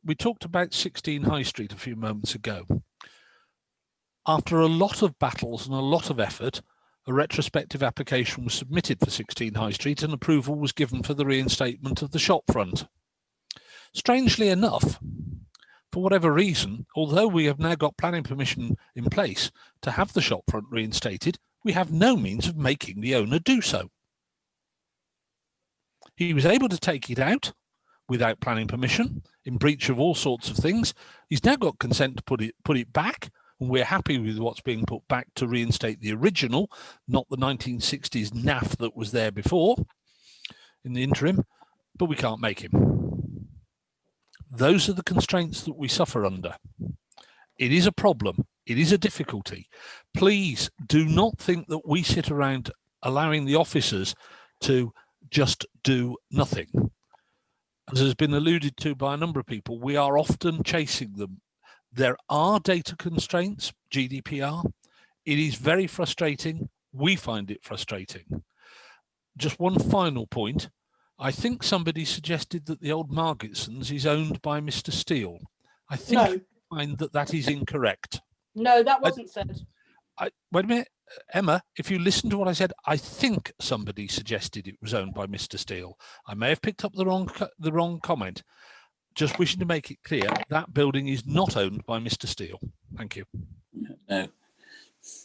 Speaker 4: We talked about 16 High Street a few moments ago. After a lot of battles and a lot of effort, a retrospective application was submitted for 16 High Street and approval was given for the reinstatement of the shopfront. Strangely enough, for whatever reason, although we have now got planning permission in place to have the shopfront reinstated, we have no means of making the owner do so. He was able to take it out without planning permission, in breach of all sorts of things. He's now got consent to put it back, and we're happy with what's being put back to reinstate the original, not the 1960s naff that was there before in the interim, but we can't make him. Those are the constraints that we suffer under. It is a problem. It is a difficulty. Please do not think that we sit around allowing the officers to just do nothing. As has been alluded to by a number of people, we are often chasing them. There are data constraints, GDPR. It is very frustrating. We find it frustrating. Just one final point. I think somebody suggested that the old Margitsons is owned by Mr. Steele. I think
Speaker 12: No.
Speaker 4: you find that that is incorrect.
Speaker 12: No, that wasn't said.
Speaker 4: Wait a minute, Emma, if you listen to what I said, I think somebody suggested it was owned by Mr. Steele. I may have picked up the wrong comment. Just wishing to make it clear, that building is not owned by Mr. Steele. Thank you.
Speaker 3: No,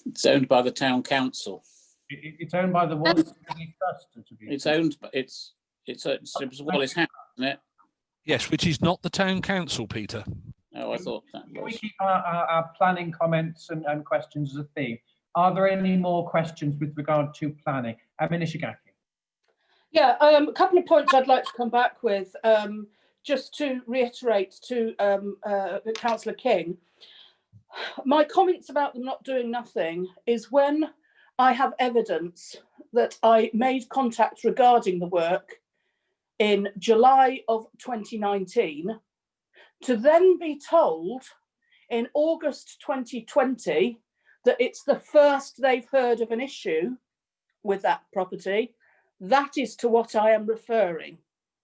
Speaker 3: it's owned by the town council.
Speaker 2: It's owned by the Wallace Family Trust.
Speaker 3: It's owned, it's Wallace House, isn't it?
Speaker 4: Yes, which is not the town council, Peter.
Speaker 3: Oh, I thought that
Speaker 2: Can we
Speaker 3: was.
Speaker 2: keep our planning comments and questions as a theme? Are there any more questions with regard to planning? Nishigaki.
Speaker 12: Yeah, a couple of points I'd like to come back with, just to reiterate to Councillor King. My comments about them not doing nothing is when I have evidence that I made contact regarding the work in July of 2019, to then be told in August 2020 that it's the first they've heard of an issue with that property. That is to what I am referring.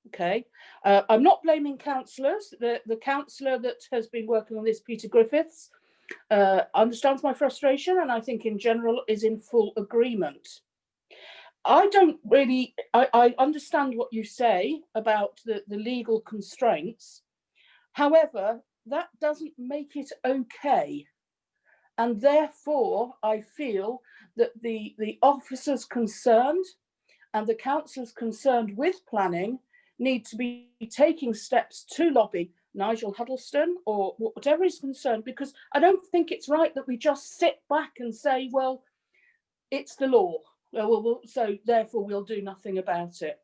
Speaker 12: Okay, I'm not blaming councillors. The councillor that has been working on this, Peter Griffiths, understands my frustration, and I think in general is in full agreement. I don't really, I understand what you say about the legal constraints. However, that doesn't make it okay. And therefore, I feel that the officers concerned and the councillors concerned with planning need to be taking steps to lobby Nigel Huddleston or whatever is concerned, because I don't think it's right that we just sit back and say, well, it's the law. So therefore we'll do nothing about it.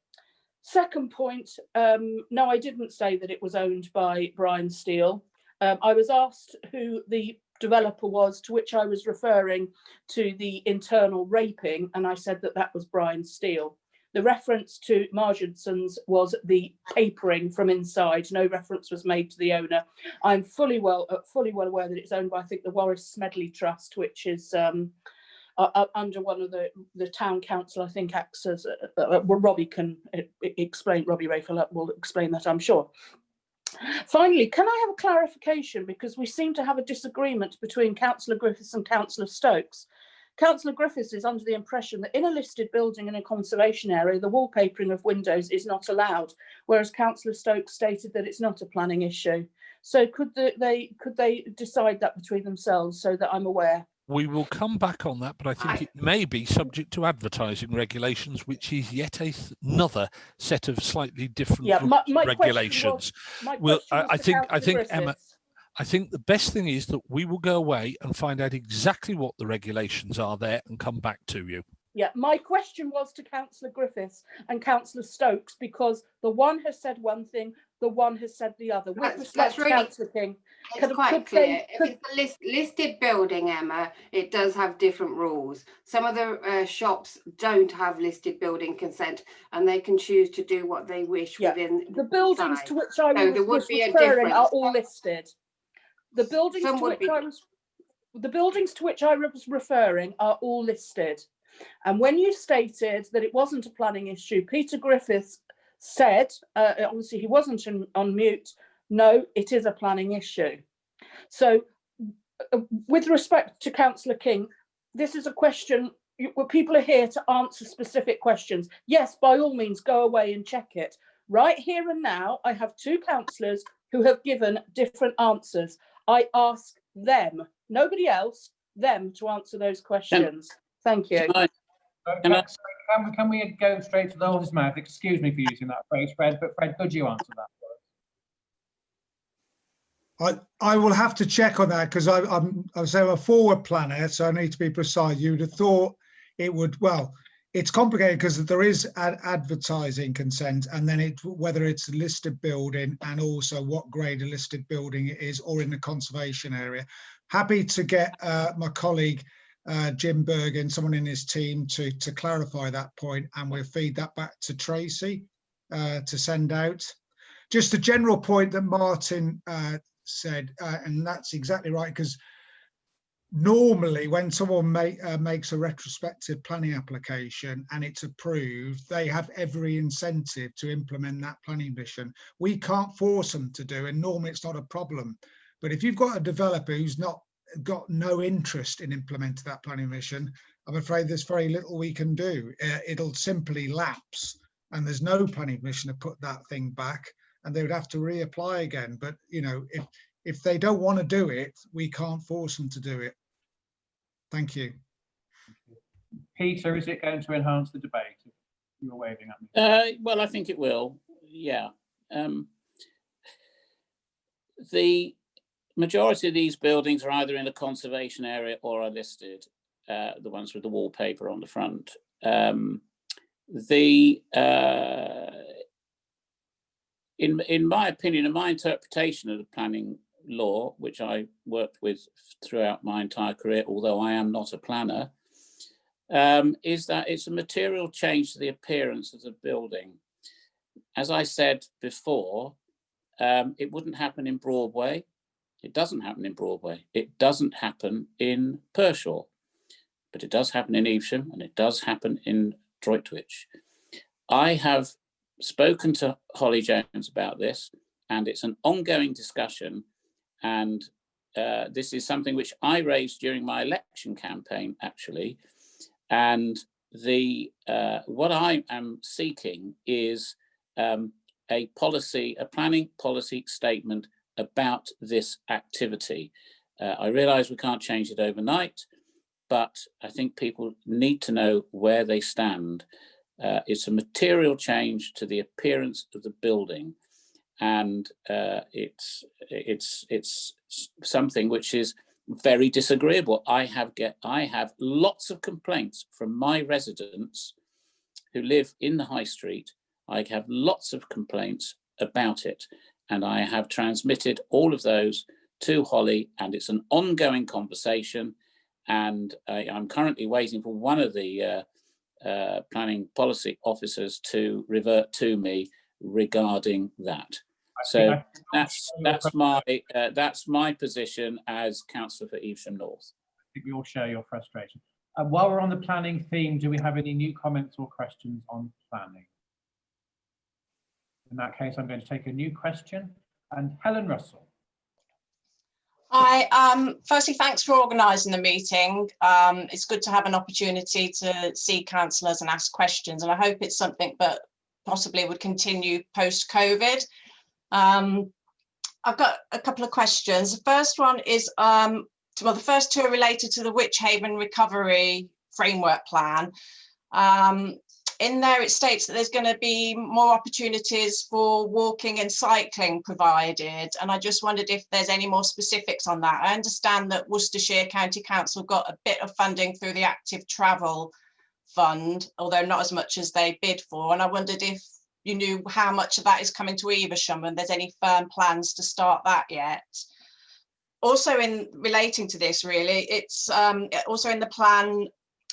Speaker 12: Second point, no, I didn't say that it was owned by Brian Steele. I was asked who the developer was, to which I was referring to the internal raping, and I said that that was Brian Steele. The reference to Margitsons was the papering from inside. No reference was made to the owner. I'm fully well aware that it's owned by, I think, the Warris Smedley Trust, which is under one of the town council, I think, acts as Robbie can explain. Robbie Rayfield will explain that, I'm sure. Finally, can I have a clarification, because we seem to have a disagreement between Councillor Griffiths and Councillor Stokes. Councillor Griffiths is under the impression that in a listed building in a conservation area, the wallpapering of windows is not allowed, whereas Councillor Stokes stated that it's not a planning issue. So could they decide that between themselves, so that I'm aware?
Speaker 4: We will come back on that, but I think it may be subject to advertising regulations, which is yet another set of slightly different regulations. I think Emma, I think the best thing is that we will go away and find out exactly what the regulations are there and come back to you.
Speaker 12: Yeah, my question was to Councillor Griffiths and Councillor Stokes, because the one has said one thing, the one has said the other.
Speaker 5: That's really,
Speaker 12: Councillor King,
Speaker 5: it's quite clear. If it's a listed building, Emma, it does have different rules. Some of the shops don't have listed building consent, and they can choose to do what they wish within
Speaker 12: the buildings
Speaker 5: size.
Speaker 12: to which I
Speaker 5: So
Speaker 12: was referring are all listed. The buildings the buildings to which I was referring are all listed. And when you stated that it wasn't a planning issue, Peter Griffiths said, obviously he wasn't on mute, no, it is a planning issue. So with respect to Councillor King, this is a question where people are here to answer specific questions. Yes, by all means, go away and check it. Right here and now, I have two councillors who have given different answers. I ask them, nobody else, them to answer those questions. Thank you.
Speaker 2: Can we go straight to the horse's mouth? Excuse me for using that phrase, Fred, but Fred, could you answer that for
Speaker 10: I will have to check on that because I'm a forward planner, so I need to be precise. You would have thought it would, well, it's complicated because there is advertising consent, and then whether it's a listed building and also what grade a listed building it is, or in the conservation area. Happy to get my colleague Jim Bergen, someone in his team, to clarify that point, and we'll feed that back to Tracy to send out. Just a general point that Martin said, and that's exactly right, because normally when someone makes a retrospective planning application and it's approved, they have every incentive to implement that planning mission. We can't force them to do, and normally it's not a problem. But if you've got a developer who's got no interest in implementing that planning mission, I'm afraid there's very little we can do. It'll simply lapse, and there's no planning mission to put that thing back, and they would have to reapply again. But you know, if they don't want to do it, we can't force them to do it. Thank you.
Speaker 2: Peter, is it going to enhance the debate? You're waving at
Speaker 3: me. Well, I think it will. Yeah. The majority of these buildings are either in a conservation area or are listed. The ones with the wallpaper on the front. In my opinion, and my interpretation of the planning law, which I worked with throughout my entire career, although I am not a planner, is that it's a material change to the appearance of the building. As I said before, it wouldn't happen in Broadway. It doesn't happen in Broadway. It doesn't happen in Pershore, but it does happen in Evesham, and it does happen in Droitwich. I have spoken to Holly Jones about this, and it's an ongoing discussion. And this is something which I raised during my election campaign, actually. And what I am seeking is a planning policy statement about this activity. I realise we can't change it overnight, but I think people need to know where they stand. It's a material change to the appearance of the building. And it's something which is very disagreeable. I have lots of complaints from my residents who live in the high street. I have lots of complaints about it, and I have transmitted all of those to Holly, and it's an ongoing conversation. And I'm currently waiting for one of the planning policy officers to revert to me regarding that. So that's my position as councillor for Evesham North.
Speaker 2: I think we all share your frustration. While we're on the planning theme, do we have any new comments or questions on planning? In that case, I'm going to take a new question. And Helen Russell.
Speaker 14: Hi, firstly, thanks for organising the meeting. It's good to have an opportunity to see councillors and ask questions, and I hope it's something that possibly would continue post-COVID. I've got a couple of questions. The first one is, the first two are related to the Witch Haven Recovery Framework Plan. In there, it states that there's going to be more opportunities for walking and cycling provided, and I just wondered if there's any more specifics on that. I understand that Worcestershire County Council got a bit of funding through the Active Travel Fund, although not as much as they bid for, and I wondered if you knew how much of that is coming to Evesham and there's any firm plans to start that yet. Also, in relating to this, really, it's also in the plan,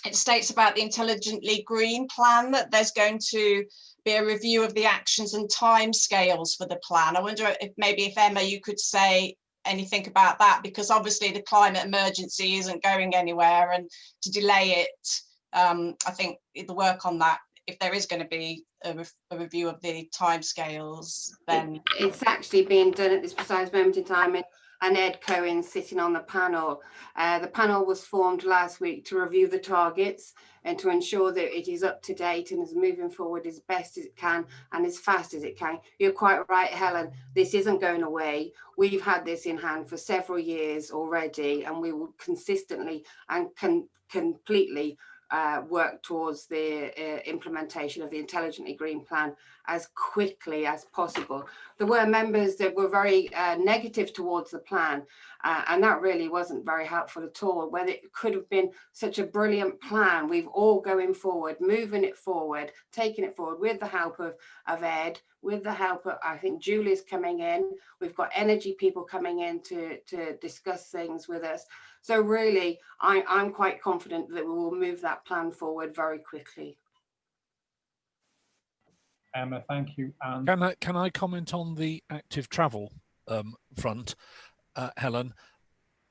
Speaker 14: it states about the Intelligently Green plan that there's going to be a review of the actions and timescales for the plan. I wonder if maybe Emma, you could say anything about that, because obviously the climate emergency isn't going anywhere, and to delay it, I think the work on that, if there is going to be a review of the timescales, then
Speaker 5: it's actually being done at this precise moment in time. And Ed Cohen sitting on the panel. The panel was formed last week to review the targets and to ensure that it is up to date and is moving forward as best as it can and as fast as it can. You're quite right, Helen, this isn't going away. We've had this in hand for several years already, and we will consistently and completely work towards the implementation of the Intelligently Green Plan as quickly as possible. There were members that were very negative towards the plan, and that really wasn't very helpful at all, when it could have been such a brilliant plan. We've all going forward, moving it forward, taking it forward with the help of Ed, with the help of, I think Julie's coming in. We've got energy people coming in to discuss things with us. So really, I'm quite confident that we will move that plan forward very quickly.
Speaker 2: Emma, thank you. And
Speaker 4: Can I comment on the active travel front, Helen?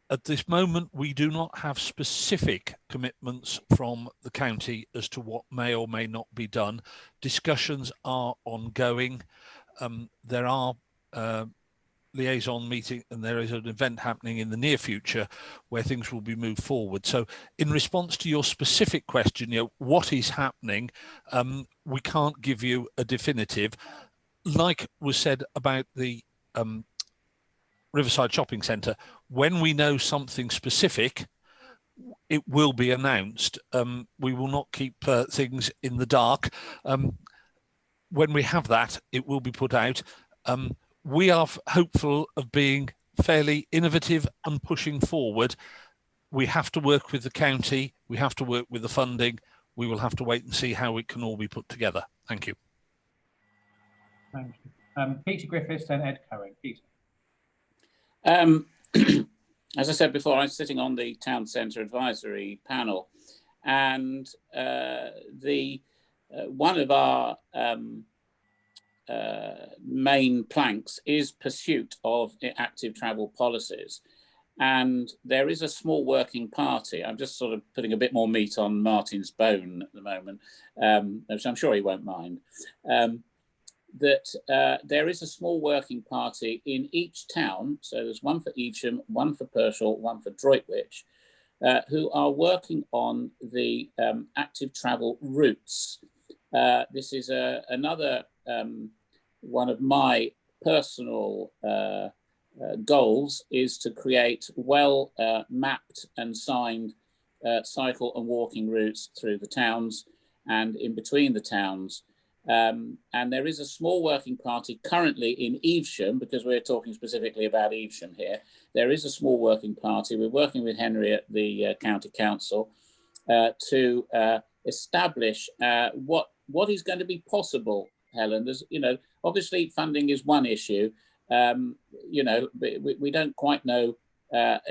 Speaker 4: At this moment, we do not have specific commitments from the county as to what may or may not be done. Discussions are ongoing. There are liaison meeting, and there is an event happening in the near future where things will be moved forward. So in response to your specific question, what is happening, we can't give you a definitive. Like was said about the Riverside Shopping Centre, when we know something specific, it will be announced. We will not keep things in the dark. When we have that, it will be put out. We are hopeful of being fairly innovative and pushing forward. We have to work with the county. We have to work with the funding. We will have to wait and see how it can all be put together. Thank you.
Speaker 2: Thank you. Peter Griffiths, then Ed Cohen. Peter.
Speaker 3: As I said before, I'm sitting on the Town Centre Advisory Panel, and one of our main planks is pursuit of active travel policies. And there is a small working party. I'm just sort of putting a bit more meat on Martin's bone at the moment, which I'm sure he won't mind. There is a small working party in each town. So there's one for Evesham, one for Pershall, one for Droitwich, who are working on the active travel routes. This is another one of my personal goals, is to create well mapped and signed cycle and walking routes through the towns and in between the towns. And there is a small working party currently in Evesham, because we're talking specifically about Evesham here. There is a small working party. We're working with Henry at the County Council to establish what is going to be possible, Helen. There's, obviously funding is one issue. We don't quite know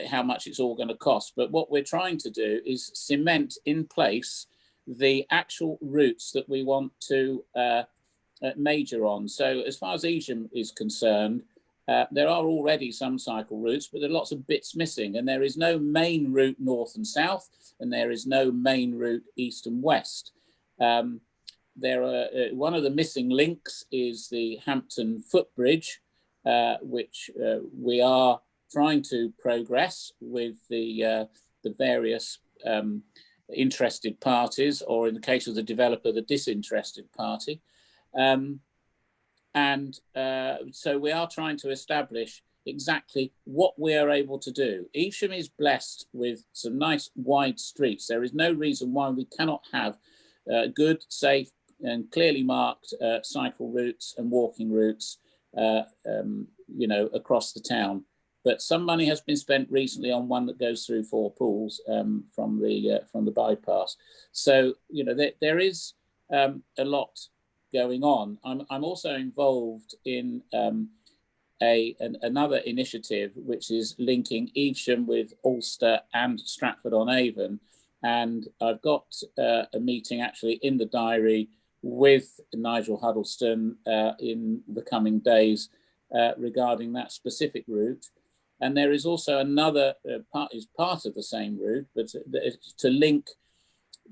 Speaker 3: how much it's all going to cost, but what we're trying to do is cement in place the actual routes that we want to major on. So as far as Evesham is concerned, there are already some cycle routes, but there are lots of bits missing, and there is no main route north and south, and there is no main route east and west. One of the missing links is the Hampton footbridge, which we are trying to progress with the various interested parties, or in the case of the developer, the disinterested party. So we are trying to establish exactly what we are able to do. Evesham is blessed with some nice wide streets. There is no reason why we cannot have good, safe and clearly marked cycle routes and walking routes across the town. But some money has been spent recently on one that goes through Four Pools from the bypass. So there is a lot going on. I'm also involved in another initiative which is linking Evesham with Ulster and Stratford-on-Avon, and I've got a meeting actually in the diary with Nigel Huddleston in the coming days regarding that specific route. And there is also another part of the same route, but to link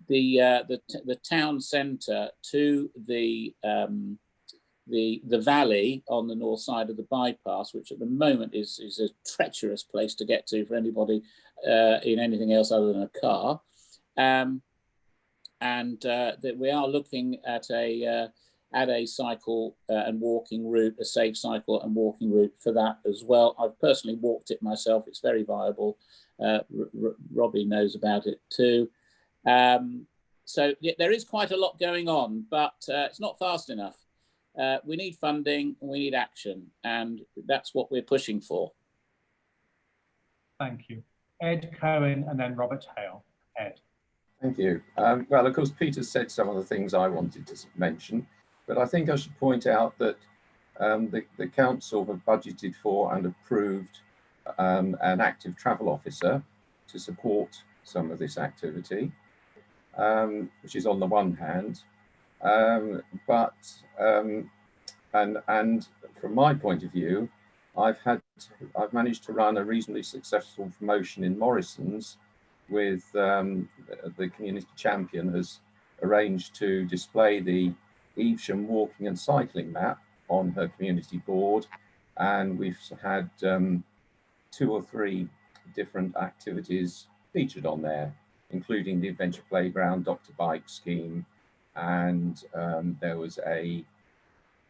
Speaker 3: the town centre to the valley on the north side of the bypass, which at the moment is a treacherous place to get to for anybody in anything else other than a car. That we are looking at a cycle and walking route, a safe cycle and walking route for that as well. I've personally walked it myself. It's very viable. Robbie knows about it too. So there is quite a lot going on, but it's not fast enough. We need funding and we need action, and that's what we're pushing for.
Speaker 2: Thank you. Ed Cohen and then Robert Hale. Ed.
Speaker 6: Thank you. Well, of course, Peter said some of the things I wanted to mention, but I think I should point out that the council have budgeted for and approved an active travel officer to support some of this activity, which is on the one hand, and from my point of view, I've managed to run a reasonably successful promotion in Morrison's with the community champion has arranged to display the Evesham walking and cycling map on her community board, and we've had 2 or 3 different activities featured on there, including the adventure playground, Dr. Bike scheme, and there was a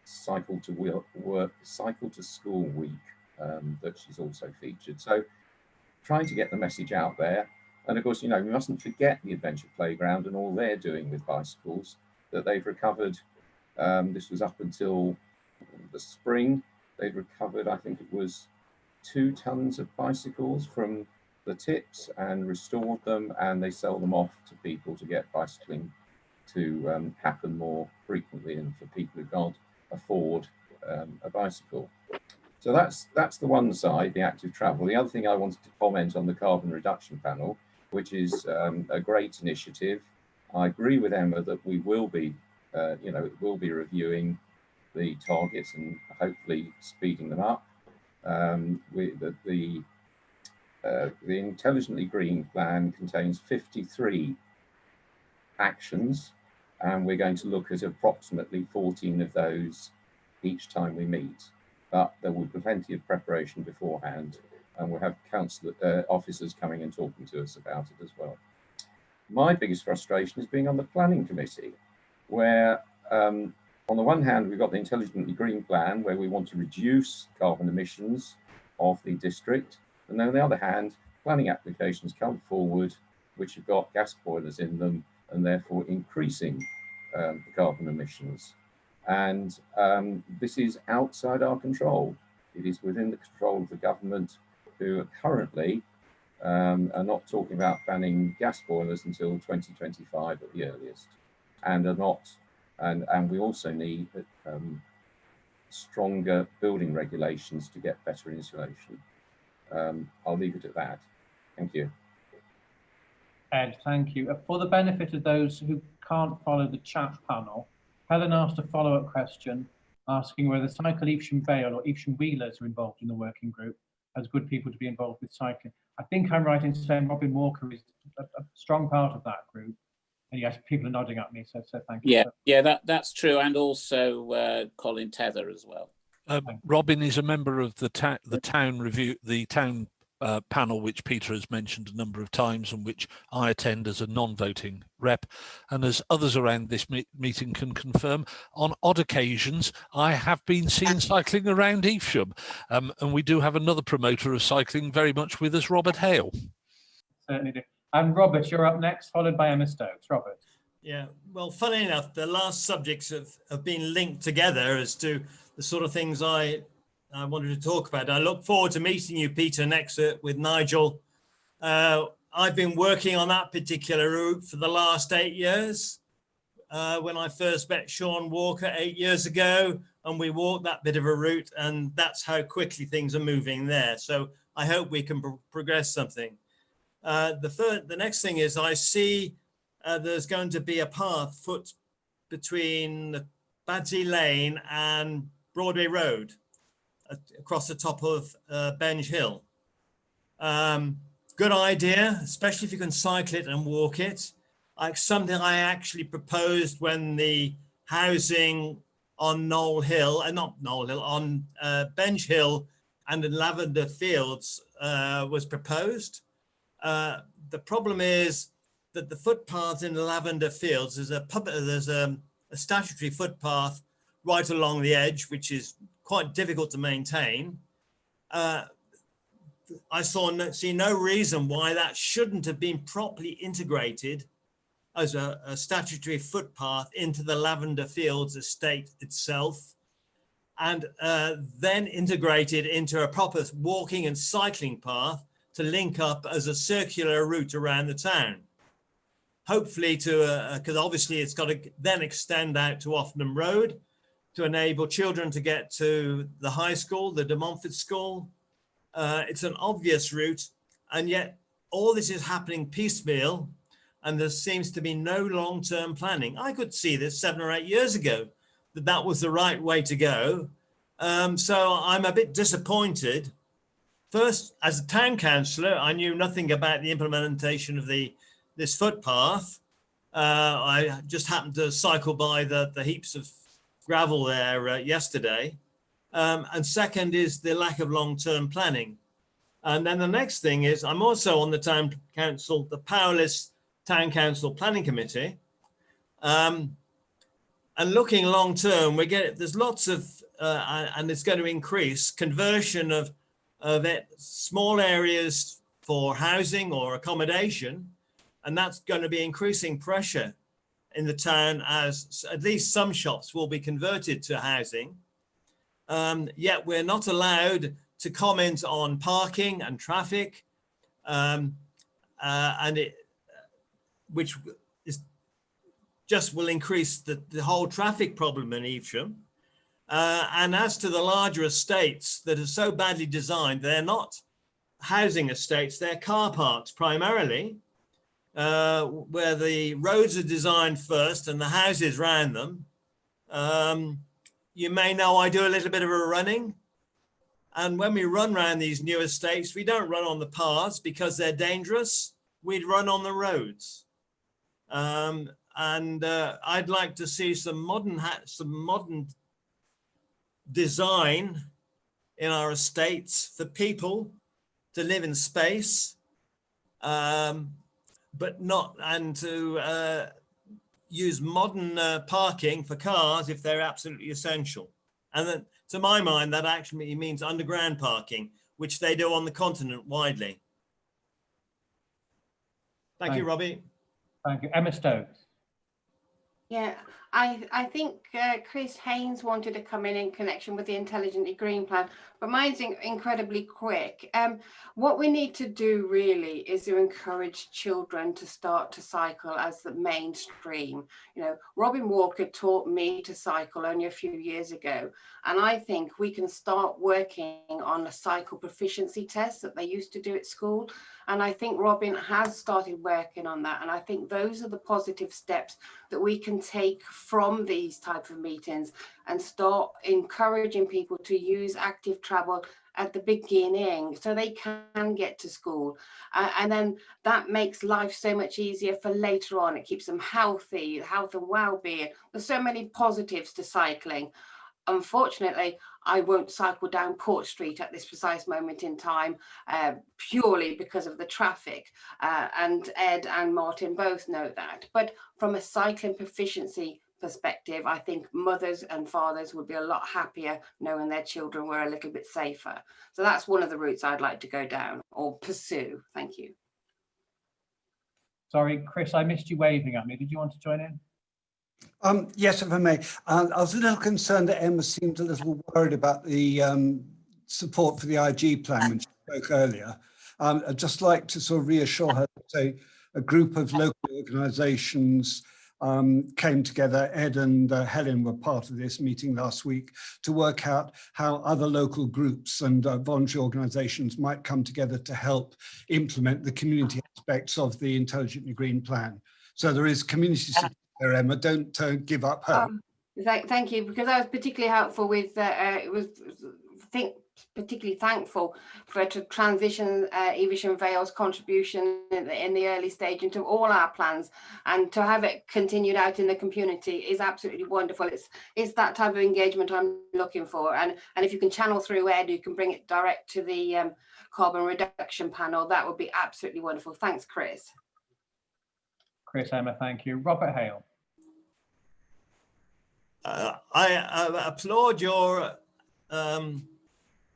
Speaker 6: cycle to school week that she's also featured. So trying to get the message out there. And of course, you know, we mustn't forget the adventure playground and all they're doing with bicycles, that they've recovered. This was up until the spring. They've recovered, I think it was 2 tons of bicycles from the tips and restored them, and they sell them off to people to get bicycling to happen more frequently and for people who can't afford a bicycle. So that's the one side, the active travel. The other thing I wanted to comment on the carbon reduction panel, which is a great initiative. I agree with Emma that we will be, we'll be reviewing the targets and hopefully speeding them up. The Intelligently Green plan contains 53 actions, and we're going to look at approximately 14 of those each time we meet. But there will be plenty of preparation beforehand, and we'll have council officers coming and talking to us about it as well. My biggest frustration is being on the planning committee, where on the one hand, we've got the Intelligently Green plan, where we want to reduce carbon emissions of the district. And then on the other hand, planning applications come forward, which have got gas boilers in them, and therefore increasing the carbon emissions. And this is outside our control. It is within the control of the government, who are currently are not talking about banning gas boilers until 2025 at the earliest, and are not. And we also need stronger building regulations to get better insulation. I'll leave it at that. Thank you.
Speaker 2: Ed, thank you. For the benefit of those who can't follow the chat panel, Helen asked a follow-up question asking whether Cycle Evesham Vale or Evesham Wheelers are involved in the working group as good people to be involved with cycling. I think I'm right in saying Robin Walker is a strong part of that group. And yes, people are nodding at me, so thank you.
Speaker 3: Yeah, that's true, and also Colin Tether as well.
Speaker 4: Robin is a member of the town review, the town panel, which Peter has mentioned a number of times, and which I attend as a non-voting rep. And as others around this meeting can confirm, on odd occasions, I have been seen cycling around Evesham. And we do have another promoter of cycling very much with us, Robert Hale.
Speaker 2: Certainly do. And Robert, you're up next, followed by Emma Stokes. Robert.
Speaker 15: Yeah, well, funny enough, the last subjects have been linked together as to the sort of things I wanted to talk about. I look forward to meeting you, Peter, next with Nigel. I've been working on that particular route for the last 8 years. When I first met Sean Walker 8 years ago, and we walked that bit of a route, and that's how quickly things are moving there. So I hope we can progress something. The next thing is I see there's going to be a path foot between Badsey Lane and Broadway Road across the top of Benj Hill. Good idea, especially if you can cycle it and walk it. Like something I actually proposed when the housing on Knoll Hill, not Knoll Hill, on Benj Hill and in Lavender Fields was proposed. The problem is that the footpath in the Lavender Fields is there's a statutory footpath right along the edge, which is quite difficult to maintain. I see no reason why that shouldn't have been properly integrated as a statutory footpath into the Lavender Fields estate itself, and then integrated into a proper walking and cycling path to link up as a circular route around the town. Hopefully because obviously it's got to then extend out to Offenham Road to enable children to get to the high school, the De Montfort School. It's an obvious route, and yet all this is happening piecemeal, and there seems to be no long-term planning. I could see this 7 or 8 years ago, that was the right way to go. So I'm a bit disappointed. First, as a town councillor, I knew nothing about the implementation of this footpath. I just happened to cycle by the heaps of gravel there yesterday. And second is the lack of long-term planning. And then the next thing is I'm also on the town council, the powerless town council planning committee. And looking long-term, there's lots of, and it's going to increase conversion of small areas for housing or accommodation. And that's going to be increasing pressure in the town as at least some shops will be converted to housing. Yet we're not allowed to comment on parking and traffic, which is just will increase the whole traffic problem in Evesham. And as to the larger estates that are so badly designed, they're not housing estates, they're car parks primarily, where the roads are designed first and the houses around them. You may know I do a little bit of a running. And when we run around these new estates, we don't run on the paths because they're dangerous. We'd run on the roads. I'd like to see some modern design in our estates for people to live in space, but not, and to use modern parking for cars if they're absolutely essential. And then, to my mind, that actually means underground parking, which they do on the continent widely. Thank you, Robbie.
Speaker 2: Thank you. Emma Stokes.
Speaker 5: Yeah, I think Chris Haynes wanted to come in connection with the Intelligently Green plan, but mine's incredibly quick. What we need to do really is to encourage children to start to cycle as the mainstream. You know, Robin Walker taught me to cycle only a few years ago, and I think we can start working on a cycle proficiency test that they used to do at school. And I think Robin has started working on that. And I think those are the positive steps that we can take from these type of meetings and start encouraging people to use active travel at the beginning so they can get to school. And then that makes life so much easier for later on. It keeps them healthy, health and well-being. There's so many positives to cycling. Unfortunately, I won't cycle down Port Street at this precise moment in time, purely because of the traffic. And Ed and Martin both know that. But from a cycling proficiency perspective, I think mothers and fathers would be a lot happier knowing their children were a little bit safer. So that's one of the routes I'd like to go down or pursue. Thank you.
Speaker 2: Sorry, Chris, I missed you waving at me. Did you want to join in?
Speaker 13: Yes, if I may. I was a little concerned that Emma seemed a little worried about the support for the IG plan when she spoke earlier. I'd just like to sort of reassure her that a group of local organisations came together. Ed and Helen were part of this meeting last week to work out how other local groups and voluntary organisations might come together to help implement the community aspects of the Intelligently Green plan. So there is community support there, Emma. Don't give up hope.
Speaker 5: Thank you, because I was particularly helpful with particularly thankful for to transition Evesham Vale's contribution in the early stage into all our plans, and to have it continued out in the community is absolutely wonderful. It's that type of engagement I'm looking for, and if you can channel through Ed, you can bring it direct to the carbon reduction panel. That would be absolutely wonderful. Thanks, Chris.
Speaker 2: Chris, Emma, thank you. Robert Hale.
Speaker 15: I applaud your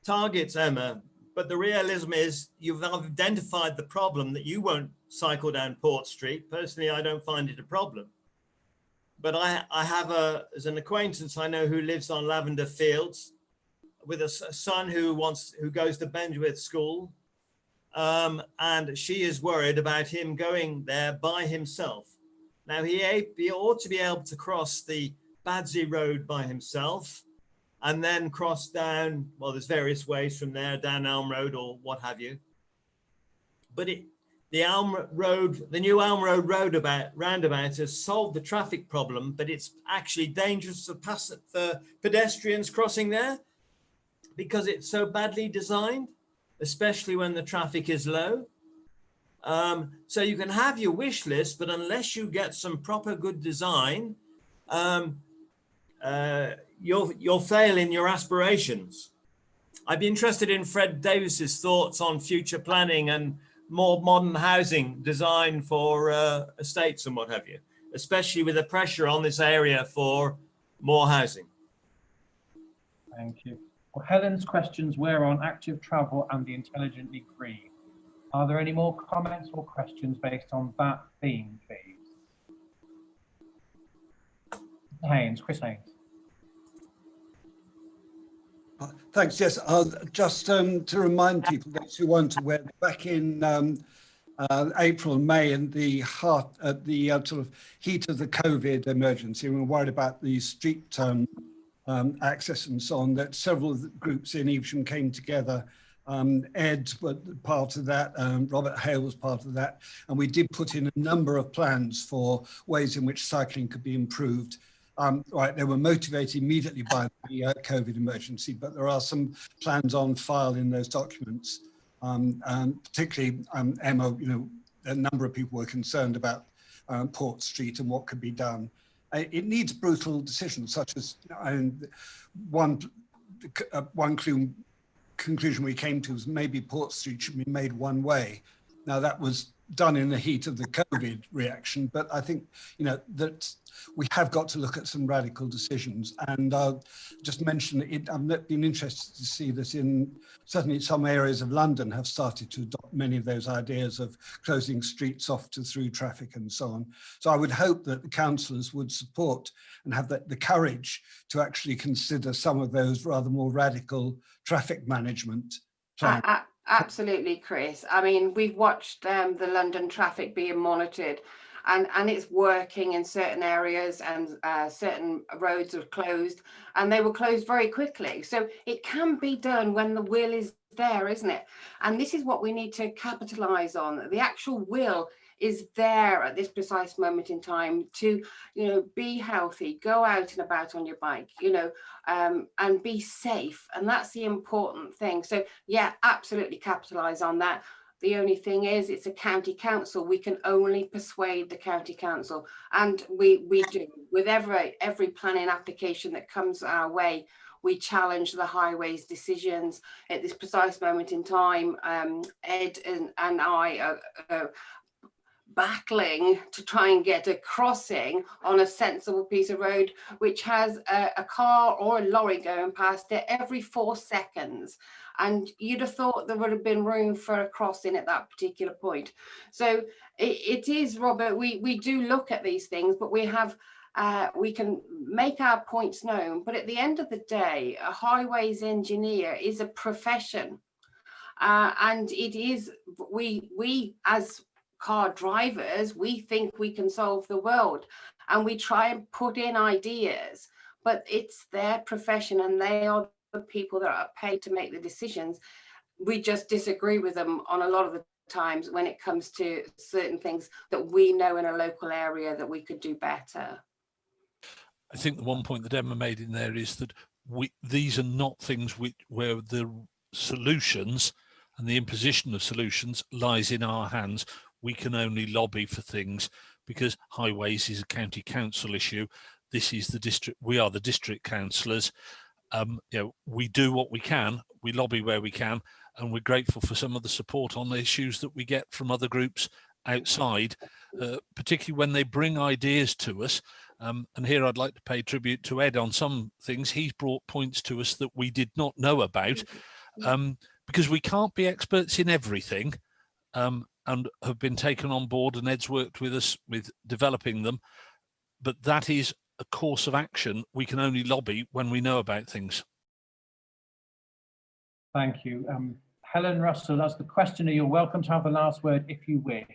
Speaker 15: targets, Emma, But the realism is you've identified the problem that you won't cycle down Port Street. Personally, I don't find it a problem. But I have as an acquaintance I know who lives on Lavender Fields with a son who goes to Benjwith School. And she is worried about him going there by himself. Now he ought to be able to cross the Badsey Road by himself and then cross down, well, there's various ways from there, down Elm Road or what have you. But the new Elm Road roundabout has solved the traffic problem, but it's actually dangerous for pedestrians crossing there because it's so badly designed, especially when the traffic is low. So you can have your wish list, but unless you get some proper good design, you'll fail in your aspirations. I'd be interested in Fred Davis's thoughts on future planning and more modern housing design for estates and what have you, especially with the pressure on this area for more housing.
Speaker 2: Thank you. Well, Helen's questions were on active travel and the intelligently green. Are there any more comments or questions based on that theme, please? Chris Haynes.
Speaker 13: Thanks. Yes, just to remind people, those who weren't aware, back in April and May, in the sort of heat of the COVID emergency, we were worried about the street access and so on, that several of the groups in Evesham came together. Ed was part of that, Robert Hale was part of that, and we did put in a number of plans for ways in which cycling could be improved. Right, they were motivated immediately by the COVID emergency, but there are some plans on file in those documents. And particularly, Emma, a number of people were concerned about Port Street and what could be done. It needs brutal decisions, such as one conclusion we came to was maybe Port Street should be made one way. Now that was done in the heat of the COVID reaction, but I think that we have got to look at some radical decisions. And I'll just mention it. I've been interested to see that certainly some areas of London have started to adopt many of those ideas of closing streets off to through traffic and so on. So I would hope that the councillors would support and have the courage to actually consider some of those rather more radical traffic management plans.
Speaker 5: Absolutely, Chris. I mean, we've watched the London traffic being monitored, and it's working in certain areas, and certain roads are closed, and they were closed very quickly. So it can be done when the will is there, isn't it? And this is what we need to capitalize on. The actual will is there at this precise moment in time to, be healthy, go out and about on your bike, and be safe. And that's the important thing. So yeah, absolutely capitalize on that. The only thing is, it's a county council. We can only persuade the county council, and we do with every planning application that comes our way. We challenge the highways decisions at this precise moment in time. Ed and I are battling to try and get a crossing on a sensible piece of road which has a car or a lorry going past it every 4 seconds, and you'd have thought there would have been room for a crossing at that particular point. So it is, Robert, we do look at these things, but we can make our points known, but at the end of the day, a highways engineer is a profession, and it is we as car drivers, we think we can solve the world, and we try and put in ideas, but it's their profession and they are the people that are paid to make the decisions. We just disagree with them on a lot of the times when it comes to certain things that we know in a local area that we could do better.
Speaker 4: I think the one point that Emma made in there is that these are not things where the solutions and the imposition of solutions lies in our hands. We can only lobby for things because highways is a county council issue. This is the district. We are the district councillors. We do what we can. We lobby where we can, and we're grateful for some of the support on the issues that we get from other groups outside, particularly when they bring ideas to us. And here I'd like to pay tribute to Ed on some things. He's brought points to us that we did not know about. because we can't be experts in everything, and have been taken on board, and Ed's worked with us with developing them, but that is a course of action. We can only lobby when we know about things.
Speaker 2: Thank you. Helen Russell, as the questioner, you're welcome to have the last word if you wish.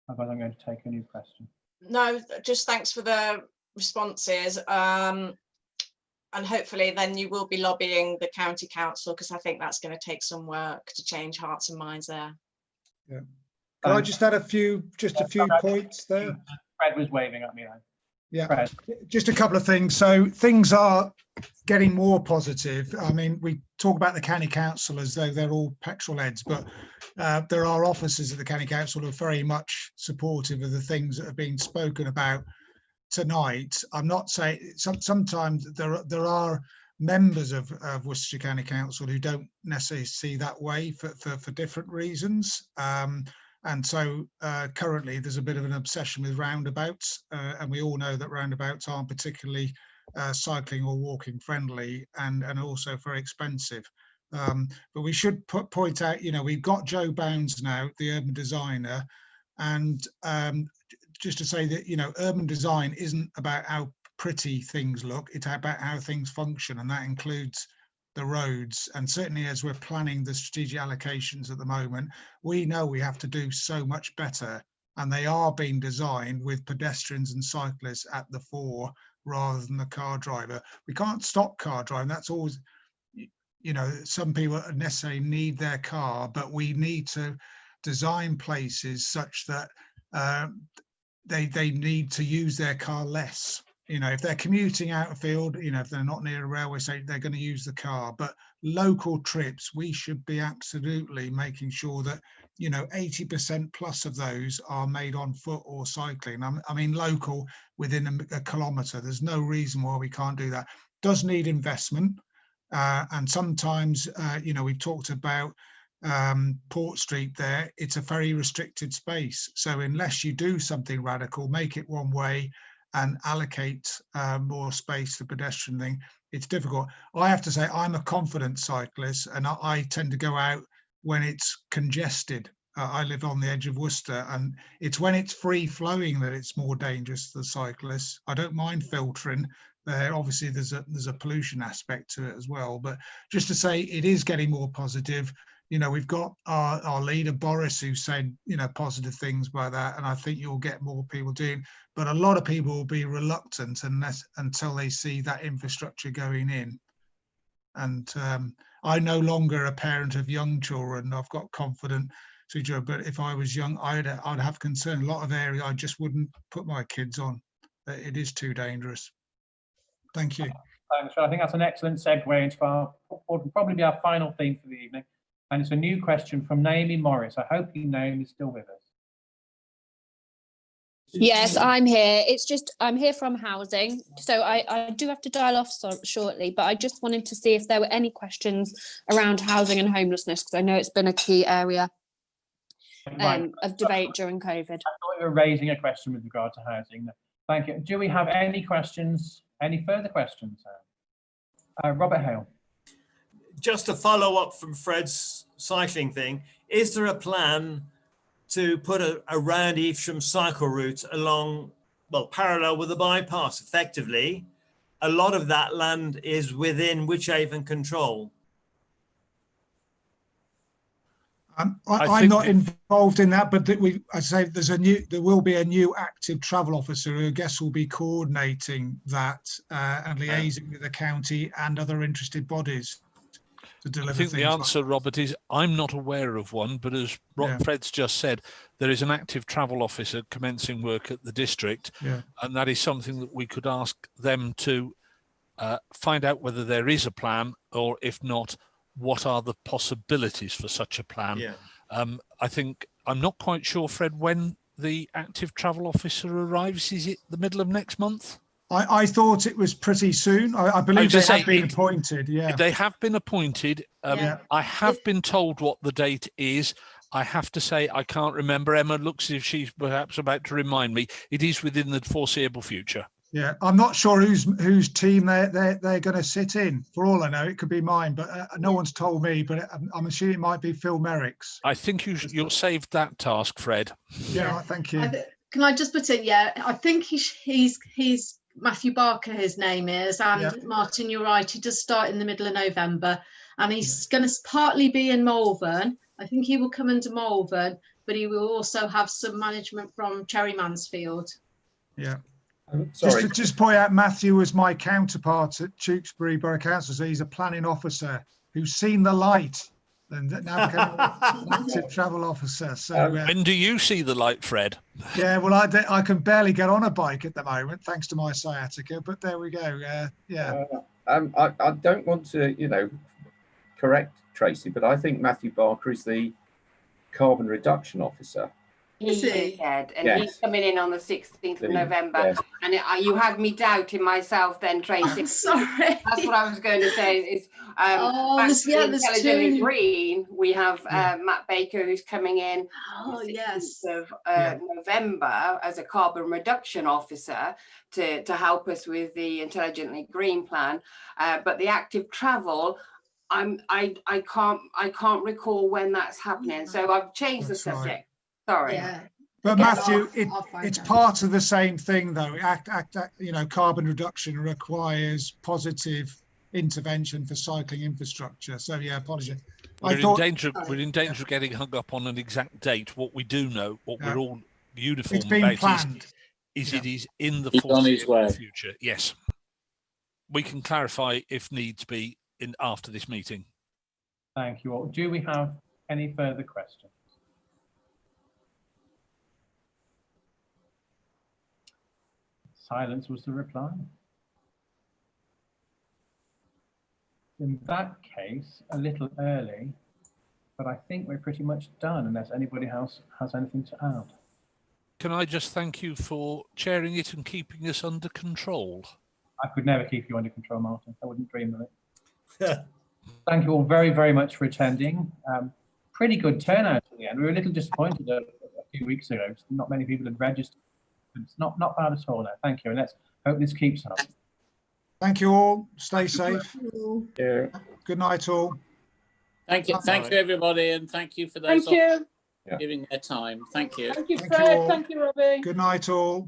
Speaker 2: Otherwise, I'm going to take a new question.
Speaker 14: No, just thanks for the responses. And hopefully then you will be lobbying the county council, because I think that's going to take some work to change hearts and minds there.
Speaker 10: Yeah. Can I just add a few points there?
Speaker 2: Fred was waving at me.
Speaker 10: Yeah,
Speaker 2: Fred.
Speaker 10: Just a couple of things. So things are getting more positive. I mean, we talk about the county council as though they're all petrol heads, but there are officers at the county council who are very much supportive of the things that have been spoken about tonight. I'm not saying sometimes there are members of Worcestershire County Council who don't necessarily see that way for different reasons. And so currently there's a bit of an obsession with roundabouts, and we all know that roundabouts aren't particularly cycling or walking friendly, and also very expensive. But we should point out, you know, we've got Joe Bounds now, the urban designer, and just to say that, you know, urban design isn't about how pretty things look, it's about how things function, and that includes the roads. And certainly as we're planning the strategic allocations at the moment, we know we have to do so much better, and they are being designed with pedestrians and cyclists at the fore rather than the car driver. We can't stop car driving. That's always, you know, some people necessarily need their car, but we need to design places such that they need to use their car less. You know, if they're commuting out of field, you know, if they're not near a railway station, they're going to use the car. But local trips, we should be absolutely making sure that, you know, 80% plus of those are made on foot or cycling. I mean, local within a kilometre. There's no reason why we can't do that. Does need investment. And sometimes, you know, we've talked about Port Street there. It's a very restricted space. So unless you do something radical, make it one way, and allocate more space to pedestrian thing, it's difficult. I have to say, I'm a confident cyclist, and I tend to go out when it's congested. I live on the edge of Worcester, and it's when it's free flowing that it's more dangerous to the cyclists. I don't mind filtering. Obviously, there's a pollution aspect to it as well. But just to say, it is getting more positive. You know, we've got our leader, Boris, who said, you know, positive things about that. And I think you'll get more people doing, but a lot of people will be reluctant until they see that infrastructure going in. And I'm no longer a parent of young children. I've got confident future, but if I was young, I'd have concern. A lot of areas I just wouldn't put my kids on. It is too dangerous. Thank you.
Speaker 2: Thanks. I think that's an excellent segue into what will probably be our final theme for the evening. And it's a new question from Naomi Morris. I hope you, Naomi, is still with us.
Speaker 16: Yes, I'm here. It's just, I'm here from housing. So I do have to dial off shortly, but I just wanted to see if there were any questions around housing and homelessness, because I know it's been a key area of debate during COVID. I
Speaker 2: thought you were raising a question with regard to housing. Thank you. Do we have any questions, any further questions? Robert Hale.
Speaker 15: Just to follow up from Fred's cycling thing, is there a plan to put a round Evesham cycle route along, well, parallel with the bypass? Effectively, a lot of that land is within Wychavon control.
Speaker 10: I'm not involved in that, but I say there will be a new active travel officer who I guess will be coordinating that and liaising with the county and other interested bodies.
Speaker 4: I think the answer, Robert, is I'm not aware of one, but as Fred's just said, there is an active travel officer commencing work at the district, and that is something that we could ask them to find out whether there is a plan, or if not, what are the possibilities for such a plan. I think, I'm not quite sure, Fred, when the active travel officer arrives. Is it the middle of next month?
Speaker 10: I thought it was pretty soon. I believe they have been appointed. Yeah,
Speaker 4: they have been appointed. I have been told what the date is. I have to say I can't remember. Emma looks as if she's perhaps about to remind me. It is within the foreseeable future.
Speaker 10: Yeah, I'm not sure whose team they're going to sit in. For all I know, it could be mine, but no one's told me. But I'm assuming it might be Phil Merrick's.
Speaker 4: I think you'll save that task, Fred.
Speaker 10: Yeah, thank you.
Speaker 1: Can I just put in? Yeah, I think he's Matthew Barker. His name is, and Martin, you're right. He does start in the middle of November, and he's going to partly be in Malvern. I think he will come into Malvern, but he will also have some management from Cherry Mansfield.
Speaker 10: Yeah.
Speaker 6: Sorry.
Speaker 10: Just point out, Matthew was my counterpart at Tewkesbury Borough Council. So he's a planning officer who's seen the light and now become an active travel officer. So
Speaker 4: when do you see the light, Fred?
Speaker 10: Yeah, well, I can barely get on a bike at the moment thanks to my sciatica, but there we go.
Speaker 6: I don't want to, correct Tracy, but I think Matthew Barker is the carbon reduction officer.
Speaker 5: He is dead, and he's coming in on the 16th of November.
Speaker 6: Yes.
Speaker 5: And you had me doubting myself then, Tracy.
Speaker 1: I'm sorry.
Speaker 5: That's what I was going to say. Is Intelligently Green, we have Matt Baker, who's coming in on the 16th of November as a carbon reduction officer to help us with the Intelligently Green plan. But the active travel, I can't recall when that's happening. So I've changed the subject. Sorry.
Speaker 1: Yeah.
Speaker 10: But Matthew, it's part of the same thing, though. Carbon reduction requires positive intervention for cycling infrastructure. So yeah, apologies.
Speaker 4: We're in danger of getting hung up on an exact date. What we do know, what we're all uniform
Speaker 10: it's been
Speaker 4: about
Speaker 10: planned.
Speaker 4: is it is in the
Speaker 3: foreseeable
Speaker 4: future. Yes. We can clarify if needs be after this meeting.
Speaker 2: Thank you all. Do we have any further questions? Silence was the reply. In that case, a little early, but I think we're pretty much done unless anybody else has anything to add.
Speaker 4: Can I just thank you for chairing it and keeping us under control?
Speaker 2: I could never keep you under control, Martin. I wouldn't dream of it. Thank you all very, very much for attending. Pretty good turnout at the end. We were a little disappointed a few weeks ago. Not many people had registered. It's not bad at all now. Thank you. And let's hope this keeps up.
Speaker 10: Thank you all. Stay safe.
Speaker 6: Yeah.
Speaker 10: Good night, all.
Speaker 3: Thank you, everybody, and thank you for those giving their time. Thank you.
Speaker 12: Thank you, Fred. Thank you, Robbie.
Speaker 10: Good night, all.